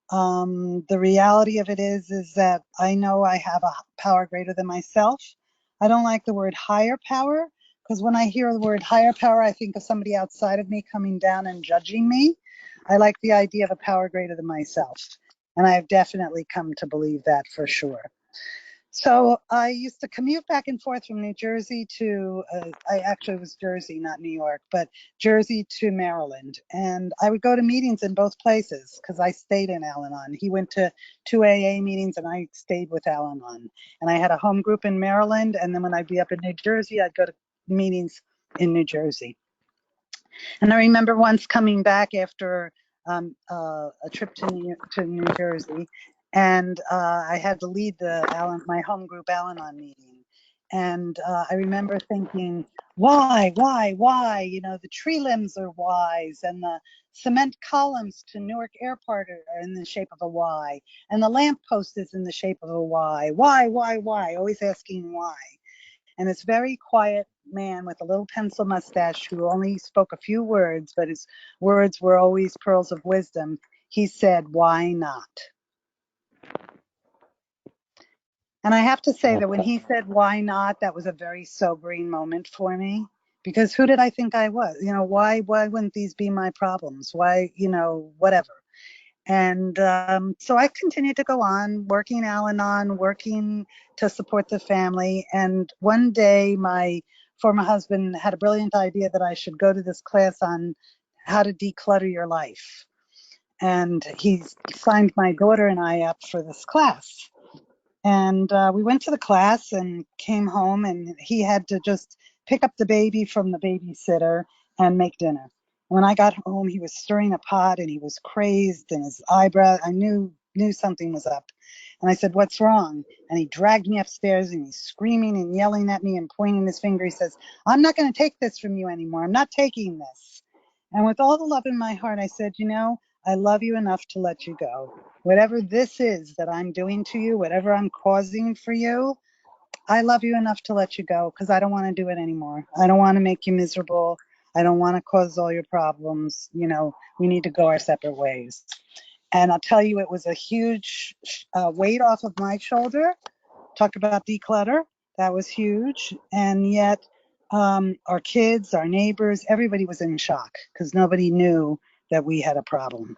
The reality of it is that I know I have a power greater than myself. I don't like the word higher power, because when I hear the word higher power, I think of somebody outside of me coming down and judging me. I like the idea of a power greater than myself. And I have definitely come to believe that for sure. So I used to commute back and forth from New Jersey to, I actually was Jersey, not New York, but Jersey to Maryland. And I would go to meetings in both places because I stayed in Al-Anon. He went to two AA meetings and I stayed with Al-Anon. And I had a home group in Maryland. And then when I'd be up in New Jersey, I'd go to meetings in New Jersey. And I remember once coming back after a trip to New Jersey, and I had to lead my home group Al-Anon meeting. And I remember thinking, why? The tree limbs are Ys, and the cement columns to Newark Airport are in the shape of a Y, and the lamppost is in the shape of a Y. Why? Always asking why. And this very quiet man with a little pencil mustache who only spoke a few words, but his words were always pearls of wisdom. He said, "Why not?" And I have to say that when he said, "Why not?" that was a very sobering moment for me, because who did I think I was? Why wouldn't these be my problems? Why, whatever. And so I continued to go on working Al-Anon, working to support the family. And one day my former husband had a brilliant idea that I should go to this class on how to declutter your life. And he signed my daughter and I up for this class. And we went to the class and came home, and he had to just pick up the baby from the babysitter and make dinner. When I got home, he was stirring a pot and he was crazed, and his eyebrow, I knew something was up. And I said, "What's wrong?" And he dragged me upstairs and he's screaming and yelling at me and pointing his finger. He says, "I'm not going to take this from you anymore. I'm not taking this." And with all the love in my heart, I said, I love you enough to let you go. Whatever this is that I'm doing to you, whatever I'm causing for you, I love you enough to let you go because I don't want to do it anymore. I don't want to make you miserable. I don't want to cause all your problems. We need to go our separate ways. And I'll tell you, it was a huge weight off of my shoulder. Talk about declutter. That was huge. And yet, our kids, our neighbors, everybody was in shock because nobody knew that we had a problem.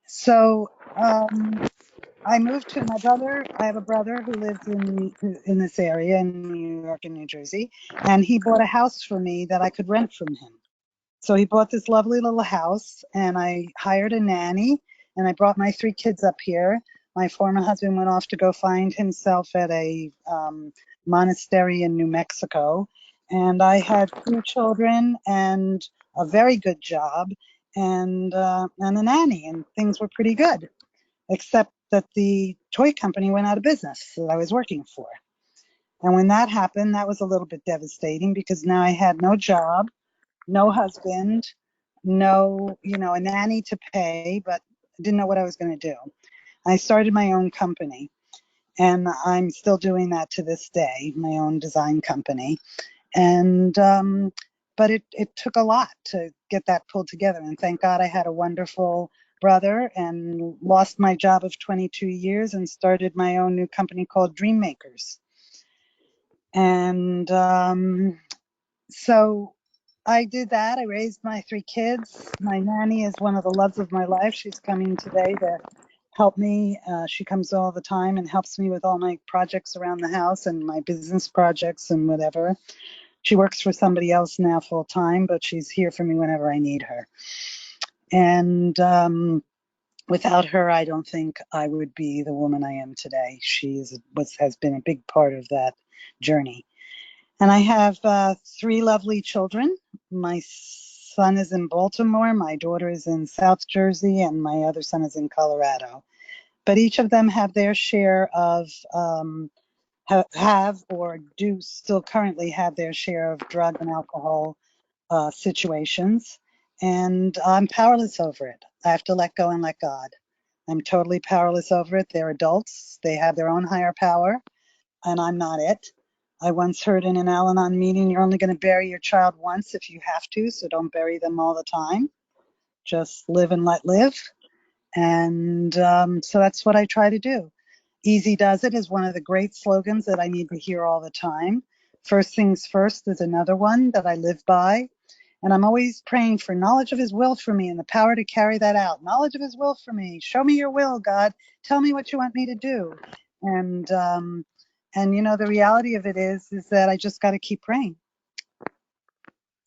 So I moved to my brother. I have a brother who lives in this area in New York and New Jersey, and he bought a house for me that I could rent from him. So he bought this lovely little house, and I hired a nanny, and I brought my three kids up here. My former husband went off to go find himself at a monastery in New Mexico, and I had two children and a very good job and a nanny, and things were pretty good, except that the toy company went out of business that I was working for. And when that happened, that was a little bit devastating because now I had no job, no husband, no, a nanny to pay, but didn't know what I was going to do. I started my own company, and I'm still doing that to this day, my own design company. And but it took a lot to get that pulled together, and thank God I had a wonderful brother and lost my job of 22 years and started my own new company called Dream Makers. And so I did that. I raised my three kids. My nanny is one of the loves of my life. She's coming today to help me. She comes all the time and helps me with all my projects around the house and my business projects and whatever. She works for somebody else now full time, but she's here for me whenever I need her. And without her, I don't think I would be the woman I am today. She has been a big part of that journey. And I have three lovely children. My son is in Baltimore, my daughter is in South Jersey, and my other son is in Colorado. But each of them have their share of, have or do still currently have their share of drug and alcohol situations. And I'm powerless over it. I have to let go and let God. I'm totally powerless over it. They're adults. They have their own higher power, and I'm not it. I once heard in an Al-Anon meeting, you're only going to bury your child once if you have to, so don't bury them all the time. Just live and let live. And so that's what I try to do. Easy does it is one of the great slogans that I need to hear all the time. First things first is another one that I live by. And I'm always praying for knowledge of his will for me and the power to carry that out. Knowledge of his will for me. Show me your will, God. Tell me what you want me to do. And you know, the reality of it is that I just got to keep praying.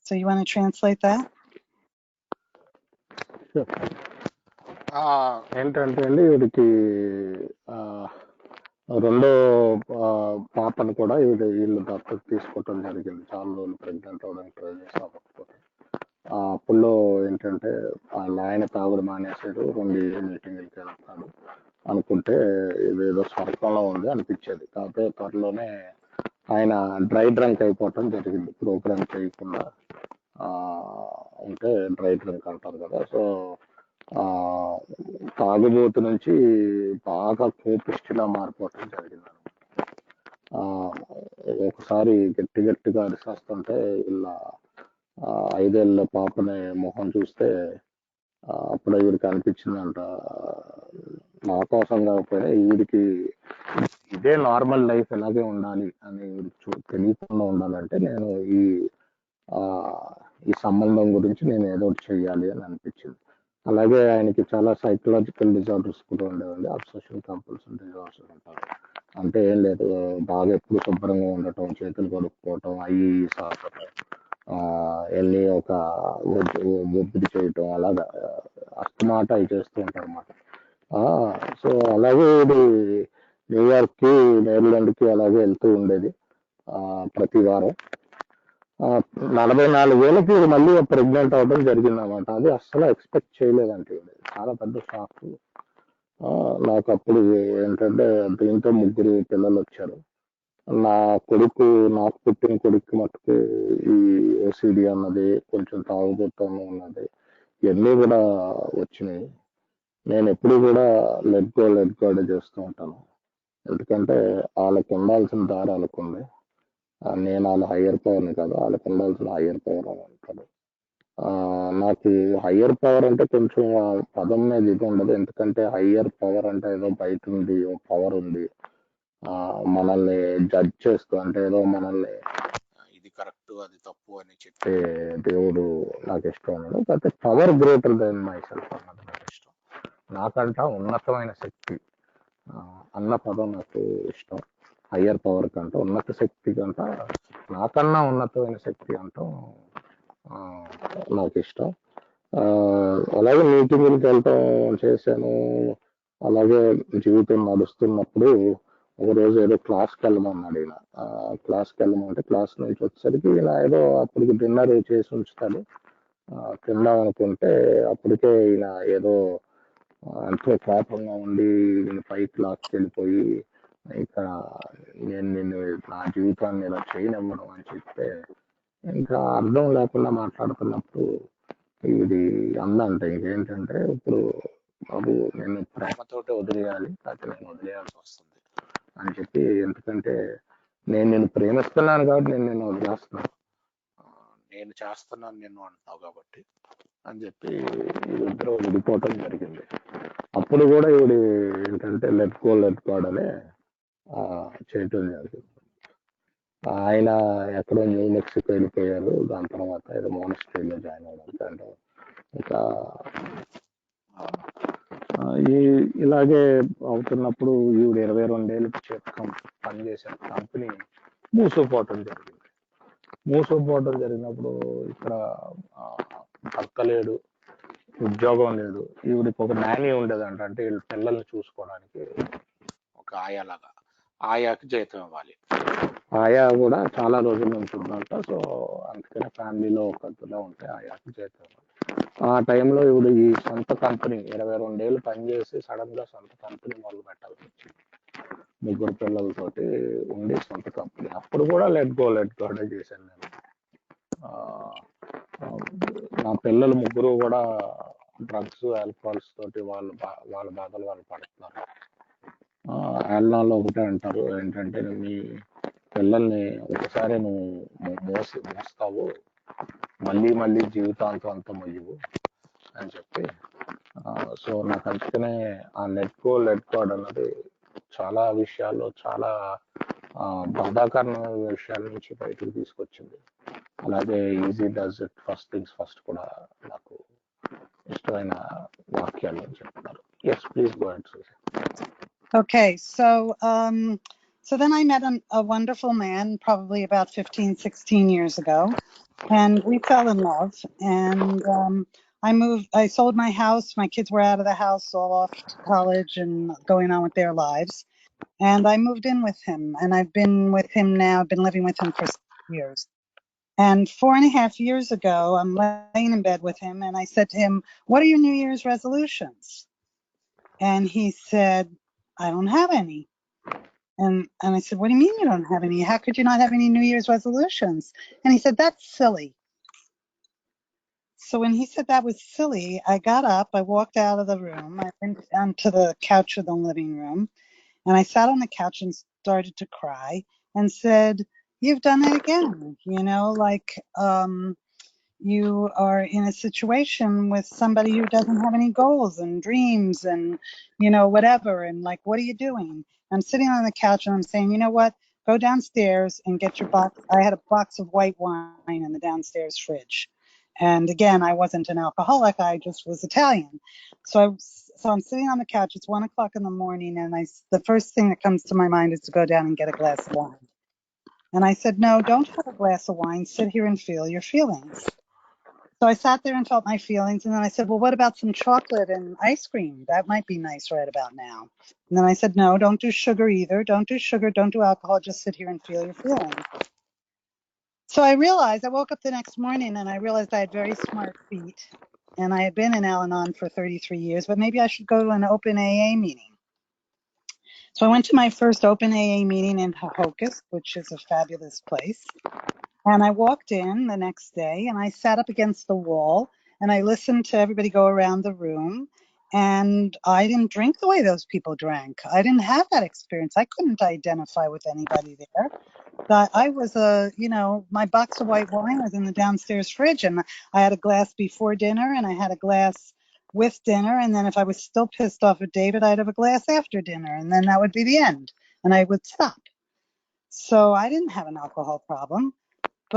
So you want to translate that? ఏంటంటే అండి వీడికి రెండో పాపను కూడా వీళ్ళు దత్తత తీసుకోవటం జరిగింది. చాలా రోజులు ప్రెగ్నెంట్ అవ్వడానికి ట్రై చేసి అవ్వకపోతే అప్పుల్లో ఏంటంటే ఆయన తాగుడు మానేసాడు, 2 మీటింగ్లకి వెళ్తాడు అనుకుంటే ఇదేదో స్వర్గంలో ఉంది అనిపించేది. కాకపోతే త్వరలోనే ఆయన డ్రై డ్రంక్ అయిపోవటం జరిగింది. ప్రోగ్రామ్ చేయకుండా ఉంటే డ్రై డ్రంక్ అంటారు కదా. సో తాగుబోతు నుంచి బాగా కోపిష్టిలా మారిపోవటం జరిగింది. ఒకసారి గట్టి గట్టిగా అరిసేస్తుంటే ఇలా 5 ఏళ్ళ పాపని మొహం చూస్తే అప్పుడు ఈవిడికి అనిపించిందంట, నా కోసం కాకపోయినా ఈవిడికి ఇదే నార్మల్ లైఫ్ ఎలాగే ఉండాలి అని తెలియకుండా ఉండాలంటే నేను ఈ సంబంధం గురించి నేను ఏదో ఒకటి చెయ్యాలి అని అనిపించింది. అలాగే ఆయనకి చాలా సైకలాజికల్ డిజార్డర్స్ కూడా ఉండేవండి. అబ్సెషన్ కంపల్షన్ డిజార్డర్స్ అంటారు. అంటే ఏం లేదు, బాగా ఎప్పుడు శుభ్రంగా ఉండటం, చేతులు కడుక్కోవటం, అవి సాకటం, వెళ్ళి ఒక ఒత్తిడి చేయటం, అలాగా అస్తమాట అవి చేస్తూ ఉంటారు అన్నమాట. సో అలాగే ఇది న్యూయార్క్ కి, మేరీలాండ్ కి అలాగే వెళ్తూ ఉండేది ప్రతి వారం. 44 ఏళ్ళకి మళ్ళీ ప్రెగ్నెంట్ అవడం జరిగింది అనమాట. అది అస్సలు ఎక్స్పెక్ట్ చేయలేదంటే, చాలా పెద్ద షాక్ నాకు. అప్పుడు ఏంటంటే దీంతో 3 పిల్లలు వచ్చారు. నాకు పుట్టిన కొడుకు మటుకు ఈ ఓసిడి అన్నది, కొంచెం తాగుబోతం ఉన్నది, ఇవన్నీ కూడా వచ్చినాయి. నేను ఎప్పుడు కూడా లెట్ గో చేస్తూ ఉంటాను. ఎందుకంటే వాళ్ళకి ఉండాల్సిన దారి వాళ్ళకు ఉంది. నేను వాళ్ళ హయ్యర్ పవర్ని కాదు, వాళ్ళకి ఉండాల్సిన హయ్యర్ పవర్ అని అంటాడు. నాకు హయ్యర్ పవర్ అంటే కొంచెం పదం మీద ఇది ఉండదు. ఎందుకంటే హయ్యర్ పవర్ అంటే ఏదో బయట ఉంది, పవర్ ఉంది మనల్ని జడ్జ్ చేస్తూ, అంటే ఏదో మనల్ని ఇది కరెక్ట్ అది తప్పు అని చెప్పే దేవుడు నాకు ఇష్టం ఉన్నాడు. కాకపోతే power greater than my self అన్నది నాకు ఇష్టం. నాకంట ఉన్నతమైన శక్తి అన్న పదం నాకు ఇష్టం. హయ్యర్ పవర్ కంట, ఉన్నత శక్తి కంట, నాకన్నా ఉన్నతమైన శక్తి అంటాం నాకు ఇష్టం. అలాగే మీటింగ్కి వెళ్ళటం చేశాను. అలాగే జీవితం నడుస్తున్నప్పుడు ఒకరోజు ఏదో క్లాస్కి వెళ్ళమన్నాడు ఈయన. క్లాస్కి వెళ్ళమంటే క్లాస్ నుంచి వచ్చేసరికి ఈయన ఏదో అప్పటికి డిన్నర్ చేసి ఉంచుతాడు. తిందాం అనుకుంటే అప్పటికే ఈయన ఏదో ఎంతో కోపంగా ఉండి నేను పైకి లాక్కి వెళ్ళిపోయి, ఇక్కడ నేను నా జీవితాన్ని ఇలా చేయనివ్వడం అని చెప్తే, ఇంకా అర్థం లేకుండా మాట్లాడుతున్నప్పుడు ఇది అందంట ఇంకేంటంటే, ఇప్పుడు బాబు నేను ప్రేమతోటే వదిలేయాలి, కాకపోతే నేను వదిలేయాల్సి వస్తుంది అని చెప్పి, ఎందుకంటే నేను ప్రేమిస్తున్నాను కాబట్టి నేను వదిలేస్తున్నాను, నేను చేస్తున్నాను నిన్ను అంటున్నావు కాబట్టి అని చెప్పి వీళ్ళిద్దరూ విడిపోవటం జరిగింది. అప్పుడు కూడా ఈవిడ ఏంటంటే లెట్ గాడ్ అనే చేయటం జరిగింది. ఆయన ఎక్కడో న్యూ మెక్సికో వెళ్ళిపోయారు. దాని తర్వాత ఏదో మోనస్ట్రీలో జాయిన్ అవ్వడానికి. అంటే ఇంకా ఇలాగే అవుతున్నప్పుడు ఈవిడ 22 ఏళ్ళు పనిచేసిన కంపెనీ మూసుకుపోవటం జరిగింది. మూసుకుపోవటం జరిగినప్పుడు ఇక్కడ భర్త లేడు, ఉద్యోగం లేదు. ఈవిడికి ఒక నాని ఉండేదంట, అంటే వీళ్ళ పిల్లల్ని చూసుకోవడానికి ఒక ఆయాలాగా. ఆయాకి జీతం ఇవ్వాలి. ఆయా కూడా చాలా రోజుల నుంచి ఉందంట. సో అందుకనే ఫ్యామిలీలో ఒకలా ఉంటే ఆయాకి జీతం ఇవ్వాలి. ఆ టైంలో ఈవిడ ఈ సొంత కంపెనీ 22 ఏళ్ళు పనిచేసి సడన్ గా సొంత కంపెనీ మొదలు పెట్టాల్సి వచ్చింది. 3 పిల్లలతోటి ఉండి సొంత కంపెనీ. అప్పుడు కూడా లెట్ గోడే చేశాను నేను. నా పిల్లలు 3 కూడా డ్రగ్స్ ఆల్కహాల్స్ తోటి వాళ్ళ బాధలు వాళ్ళు పడుతున్నారు. ఆల్నాలో ఒకటే అంటారు ఏంటంటే, మీ పిల్లల్ని ఒకసారి నువ్వు మోస్తావు, మళ్ళీ మళ్ళీ జీవితాంతం అంతా మొయ్యవు అని చెప్పి. సో నాకు అందుకనే ఆ లెట్ గో అన్నది చాలా విషయాల్లో చాలా బాధాకరమైన విషయాల నుంచి బయటకు తీసుకొచ్చింది. అలాగే easy does it first things first కూడా నాకు ఇష్టమైన వాక్యాలు అని చెప్తున్నారు. Yes please go ahead Susie. Okay, so then I met a wonderful man probably about 15, 16 years ago, and we fell in love. And I sold my house. My kids were out of the house, all off to college and going on with their lives. And I moved in with him, and I've been with him now. I've been living with him for 6 years. And 4.5 years ago, I'm laying in bed with him, and I said to him, "What are your New Year's resolutions?" And he said, "I don't have any." And I said, "What do you mean you don't have any? How could you not have any New Year's resolutions?" And he said, "That's silly." So when he said that was silly, I got up, I walked out of the room, I went onto the couch of the living room, and I sat on the couch and started to cry and said, "You've done it again." Like you are in a situation with somebody who doesn't have any goals and dreams and whatever, and like, what are you doing? I'm sitting on the couch and I'm saying, "You know what, go downstairs and get your box." I had a box of white wine in the downstairs fridge, and again, I wasn't an alcoholic, I just was Italian. So I'm sitting on the couch, it's 1 o'clock in the morning, and the first thing that comes to my mind is to go down and get a glass of wine. And I said, "No, don't have a glass of wine, sit here and feel your feelings." So I sat there and felt my feelings, and then I said, "Well, what about some chocolate and ice cream? That might be nice right about now." And then I said, "No, don't do sugar either. Don't do sugar, don't do alcohol, just sit here and feel your feelings." So I woke up the next morning and I realized I had very smart feet, and I had been in Al-Anon for 33 years, but maybe I should go to an open AA meeting. So I went to my first open AA meeting in Hohokus, which is a fabulous place. And I walked in the next day and I sat up against the wall and I listened to everybody go around the room. And I didn't drink the way those people drank. I didn't have that experience. I couldn't identify with anybody there. I was my box of white wine was in the downstairs fridge, and I had a glass before dinner and I had a glass with dinner. And then if I was still pissed off at David, I'd have a glass after dinner, and then that would be the end. And I would stop. So I didn't have an alcohol problem.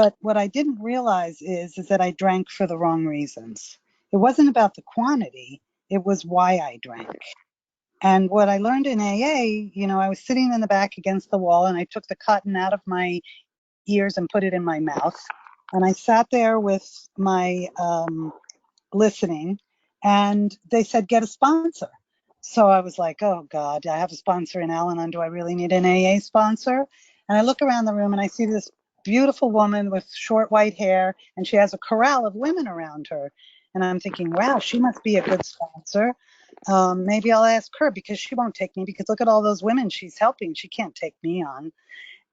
But what I didn't realize is that I drank for the wrong reasons. It wasn't about the quantity, it was why I drank. And what I learned in AA, I was sitting in the back against the wall and I took the cotton out of my ears and put it in my mouth. And I sat there with my listening, and they said, "Get a sponsor." So I was like, "Oh God, I have a sponsor in Al-Anon. Do I really need an AA sponsor?" And I look around the room and I see this beautiful woman with short white hair, and she has a corral of women around her. And I'm thinking, wow, she must be a good sponsor. Maybe I'll ask her, because she won't take me, because look at all those women she's helping. She can't take me on.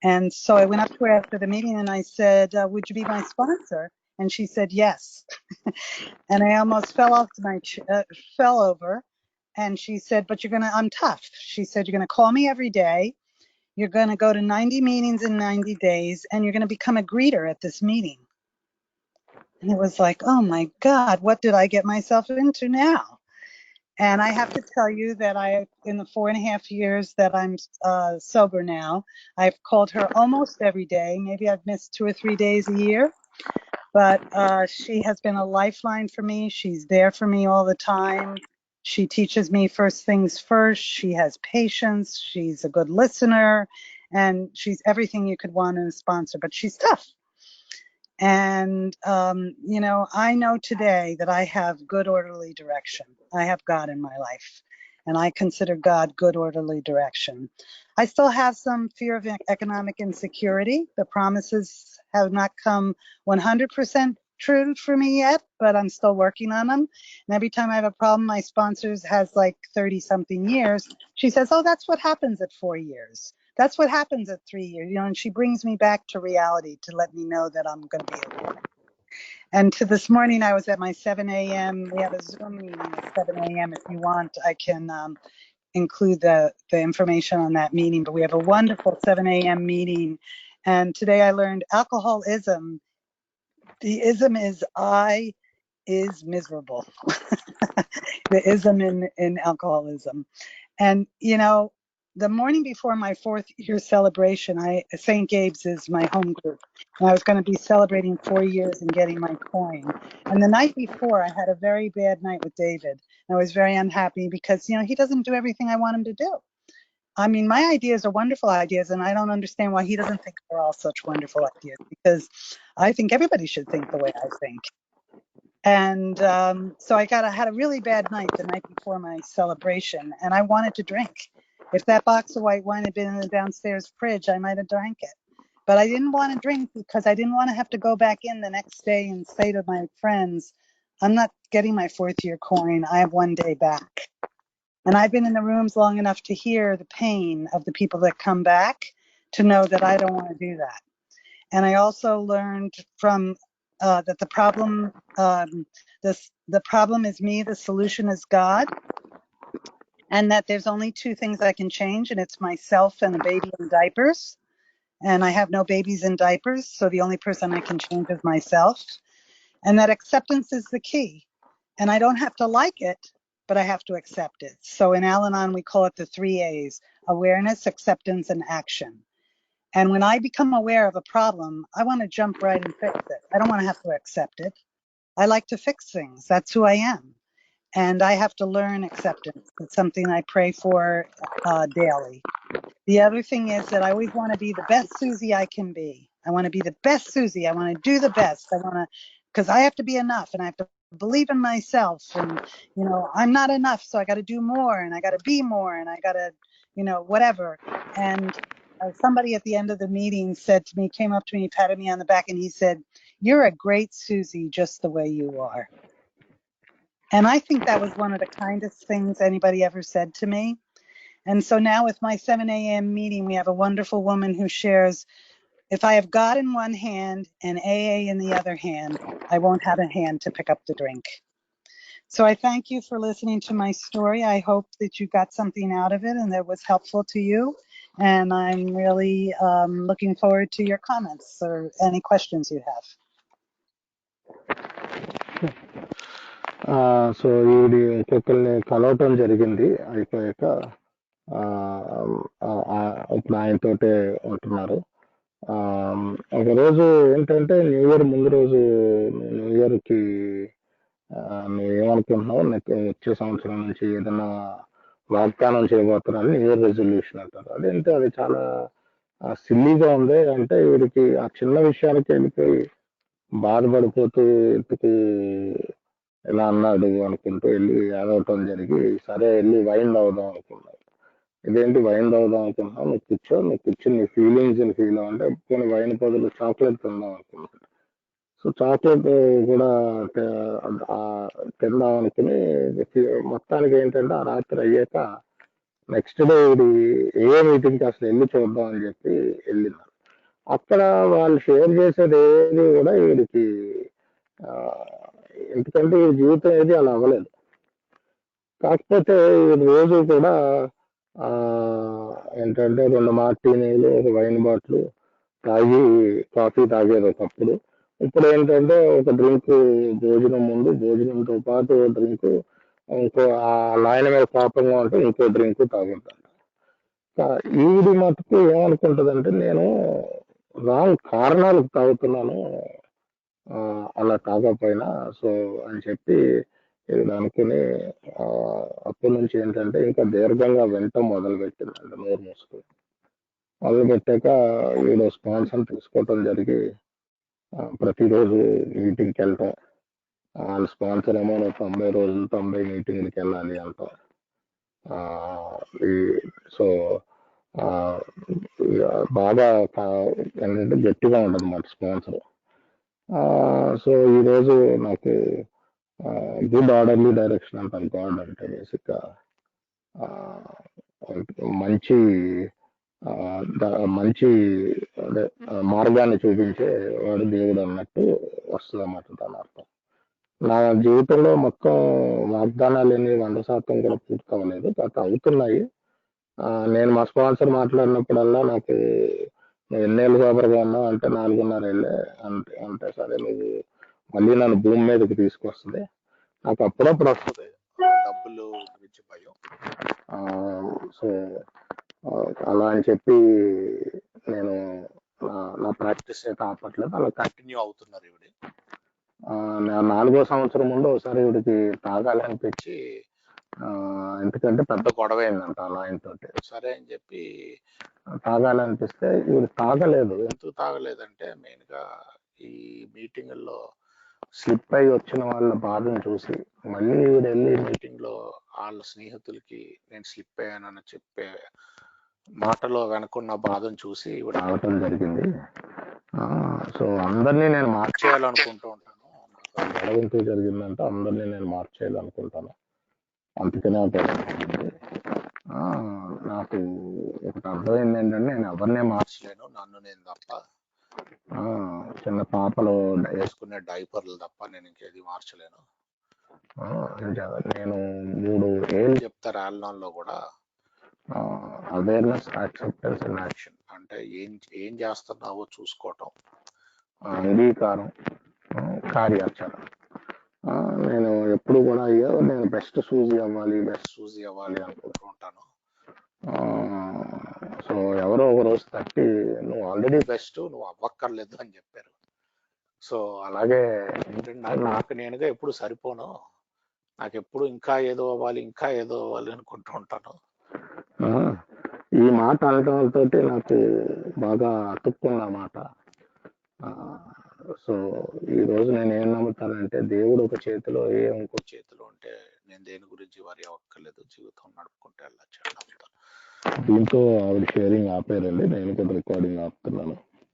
And so I went up to her after the meeting and I said, "Would you be my sponsor?" And she said, "Yes." And I almost fell over. And she said, "But I'm tough." She said, "You're going to call me every day. You're going to go to 90 meetings in 90 days, and you're going to become a greeter at this meeting." And it was like, oh my God, what did I get myself into now? And I have to tell you that in the 4.5 years that I'm sober now, I've called her almost every day. Maybe I've missed 2 or 3 days a year. But she has been a lifeline for me. She's there for me all the time. She teaches me first things first. She has patience. She's a good listener. And she's everything you could want in a sponsor, but she's tough. And, I know today that I have good, orderly direction. I have God in my life, and I consider God good, orderly direction. I still have some fear of economic insecurity. The promises have not come 100% true for me yet, but I'm still working on them. And every time I have a problem, my sponsor has like 30 something years. She says, "Oh, that's what happens at 4 years. That's what happens at 3 years," and she brings me back to reality to let me know that I'm going to be okay. And to this morning, I was at my 7 a.m. We have a Zoom meeting at 7 a.m. If you want, I can include the information on that meeting. But we have a wonderful 7 a.m. meeting. And today I learned alcoholism. The ism is I is miserable. The ism in alcoholism. And, you know, the morning before my 4th year celebration, St. Gabe's is my home group. And I was going to be celebrating 4 years and getting my coin. And the night before, I had a very bad night with David. And I was very unhappy because, you know, he doesn't do everything I want him to do. I mean, my ideas are wonderful ideas, and I don't understand why he doesn't think they're all such wonderful ideas, because I think everybody should think the way I think. And so I had a really bad night the night before my celebration, and I wanted to drink. If that box of white wine had been in the downstairs fridge, I might have drank it. But I didn't want to drink because I didn't want to have to go back in the next day and say to my friends, I'm not getting my 4th year coin. I have 1 day back. And I've been in the rooms long enough to hear the pain of the people that come back to know that I don't want to do that. And I also learned from that the problem is me, the solution is God, and that there's only 2 things I can change, and it's myself and the baby in diapers. And I have no babies in diapers, so the only person I can change is myself. And that acceptance is the key. And I don't have to like it, but I have to accept it. So in Al-Anon, we call it the 3 A's: awareness, acceptance, and action. And when I become aware of a problem, I want to jump right and fix it. I don't want to have to accept it. I like to fix things. That's who I am. And I have to learn acceptance. It's something I pray for daily. The other thing is that I always want to be the best Suzy I can be. I want to be the best Suzy. I want to do the best. I want to, because I have to be enough, and I have to believe in myself. And, you know, I'm not enough, so I got to do more, and I got to be more, and I got to, you know, whatever. And somebody at the end of the meeting said to me, came up to me, patted me on the back, and he said, "You're a great Suzy just the way you are." And I think that was one of the kindest things anybody ever said to me. And so now with my 7 a.m. meeting, we have a wonderful woman who shares, if I have God in one hand and AA in the other hand, I won't have a hand to pick up the drink. So I thank you for listening to my story. I hope that you got something out of it and that was helpful to you. And I'm really looking forward to your comments or any questions you have. So ఈవిడి ఒక్కొక్కరిని కలవటం జరిగింది అయిపోయాక ఇప్పుడు ఆయనతోటే ఉంటున్నారు. ఒకరోజు ఏంటంటే new year ముందు రోజు న్యూ ఇయర్కి నువ్వు ఏమనుకుంటున్నావు, నీకు వచ్చే సంవత్సరం నుంచి ఏదైనా వాగ్దానం చేయబోతున్నాను, న్యూ ఇయర్ రెజల్యూషన్ అంటారు. అదేంటి అది చాలా సిల్లీగా ఉంది అంటే వీడికి ఆ చిన్న విషయానికి వెళ్ళిపోయి బాధపడిపోతూ ఎందుకు ఇలా అన్నాడు అనుకుంటూ వెళ్ళి ఏడవటం జరిగి, సరే వెళ్ళి వైన్ తాగుదాం అనుకున్నాడు. ఇదేంటి వైన్ తాగుదాం అనుకుంటున్నావు, నువ్వు కూర్చొని నీ ఫీలింగ్స్ ఫీల్ అవ్వంటే కొన్ని వైన్ బదులు చాక్లెట్ తిందాం అనుకున్నాడు. సో చాక్లెట్ కూడా తిందాం అనుకుని మొత్తానికి ఏంటంటే ఆ రాత్రి అయ్యాక నెక్స్ట్ డే ఇది ఏ మీటింగ్కి అసలు వెళ్ళి చూద్దాం అని చెప్పి వెళ్ళినారు. అక్కడ వాళ్ళు షేర్ చేసేది ఏది కూడా వీడికి ఎందుకంటే ఈ జీవితం ఏది అలా అవ్వలేదు. కాకపోతే ఈ రోజు కూడా ఏంటంటే 2 మార్టీనీలు, ఒక వైన్ బాటిల్ తాగి కాఫీ తాగేది ఒకప్పుడు. ఇప్పుడు ఏంటంటే ఒక డ్రింక్ భోజనం ముందు, భోజనంతో పాటు డ్రింక్, ఇంకో ఆయన మీద కోపంగా ఉంటే ఇంకో డ్రింక్ తాగుతాను. ఈవిడి మటుకు ఏమనుకుంటుందంటే నేను రాంగ్ కారణాలకు తాగుతున్నాను అలా తాగకపోయినా, సో అని చెప్పి ఇది అనుకుని అప్పటి నుంచి ఏంటంటే ఇంకా దీర్ఘంగా వినటం మొదలుపెట్టిందండి నోరు మూసుకుని. మొదలుపెట్టాక వీడు స్పాన్సర్ తీసుకోవటం జరిగి ప్రతిరోజు మీటింగ్కి వెళ్ళటం. వాళ్ళ స్పాన్సర్ ఏమో 90 రోజులు 90 మీటింగ్లకి వెళ్ళాలి అంటాం. సో బాగా ఏంటంటే గట్టిగా ఉండదు మాట స్పాన్సర్. సో ఈరోజు నాకు గుడ్ ఆర్డర్లీ డైరెక్షన్ అంటాను గాడ్ అంటే బేసిక్గా మంచి మంచి అదే మార్గాన్ని చూపించే వాడు దేవుడు అన్నట్టు వస్తుంది అన్నమాట దాని అర్థం. నా జీవితంలో మొత్తం వాగ్దానాలు ఎన్ని 100% కూడా పూర్తి అవ్వలేదు, కాకపోతే అవుతున్నాయి. నేను మా స్పాన్సర్ మాట్లాడినప్పుడల్లా నాకు నువ్వు ఎన్నేళ్ళు సోబర్గా ఉన్నావు అంటే 4.5 ఏళ్ళే అంటే అంటే సరే నువ్వు మళ్ళీ నన్ను భూమి మీదకి తీసుకొస్తుంది. నాకు అప్పుడప్పుడు వస్తుంది డబ్బులు గురించి భయం. సో అలా అని చెప్పి నేను నా ప్రాక్టీస్ అయితే ఆపట్లేదు, అలా కంటిన్యూ అవుతున్నారు ఇవిడి. నా 4వ సంవత్సరం ముందు ఒకసారి ఇవిడికి తాగాలి అనిపించి, ఎందుకంటే పెద్ద గొడవ అయిందంట అలా ఆయనతోటి. సరే అని చెప్పి తాగాలనిపిస్తే ఇవిడు తాగలేదు. ఎందుకు తాగలేదంటే మెయిన్గా ఈ మీటింగుల్లో స్లిప్ అయి వచ్చిన వాళ్ళ బాధను చూసి మళ్ళీ ఈవిడ వెళ్ళి మీటింగ్లో వాళ్ళ స్నేహితులకి నేను స్లిప్ అయ్యానని చెప్పే మాటలో వెనుకున్న బాధను చూసి ఈవిడ ఆగటం జరిగింది. సో అందరినీ నేను మార్చేయాలనుకుంటూ ఉంటాను. నాకు ఆ గొడవ ఎందుకు జరిగిందంటే అందరినీ నేను మార్చేయాలనుకుంటాను, అందుకనే జరిగింది. నాకు ఒకటి అర్థమైంది ఏంటంటే నేను ఎవరినే మార్చలేను, నన్ను నేను తప్ప. చిన్న పాపలు వేసుకునే డైపర్లు తప్ప నేను ఇంకేది మార్చలేను. నేను 3 ఏళ్ళు చెప్తారు ఆల్నాల్లో కూడా, అవేర్నెస్, యాక్సెప్టెన్స్ అండ్ యాక్షన్. అంటే ఏం చేస్తున్నావో చూసుకోవటం, అంగీకారం, కార్యాచరణ. నేను ఎప్పుడు కూడా అయ్యో నేను బెస్ట్ సూజీ అవ్వాలి అనుకుంటూ ఉంటాను. సో ఎవరో ఒక రోజు తట్టి నువ్వు ఆల్రెడీ బెస్ట్, నువ్వు అవ్వక్కర్లేదు అని చెప్పారు. సో అలాగే ఏంటంటే నాకు నేనుగా ఎప్పుడు సరిపోను, నాకు ఎప్పుడు ఇంకా ఏదో అవ్వాలి అనుకుంటూ ఉంటాను. ఈ మాట అనటంతో నాకు బాగా అతుక్కున్న మాట. సో ఈ రోజు నేను ఏం నమ్ముతానంటే దేవుడు ఒక చేతిలో ఇంకో చేతిలో ఉంటే నేను దేని గురించి వరి అవ్వక్కర్లేదు, జీవితం నడుపుకుంటే వెళ్ళొచ్చు నమ్ముతాను. దీంతో ఆవిడ షేరింగ్ ఆపేరండి, నేను కూడా రికార్డింగ్ ఆపుతున్నాను.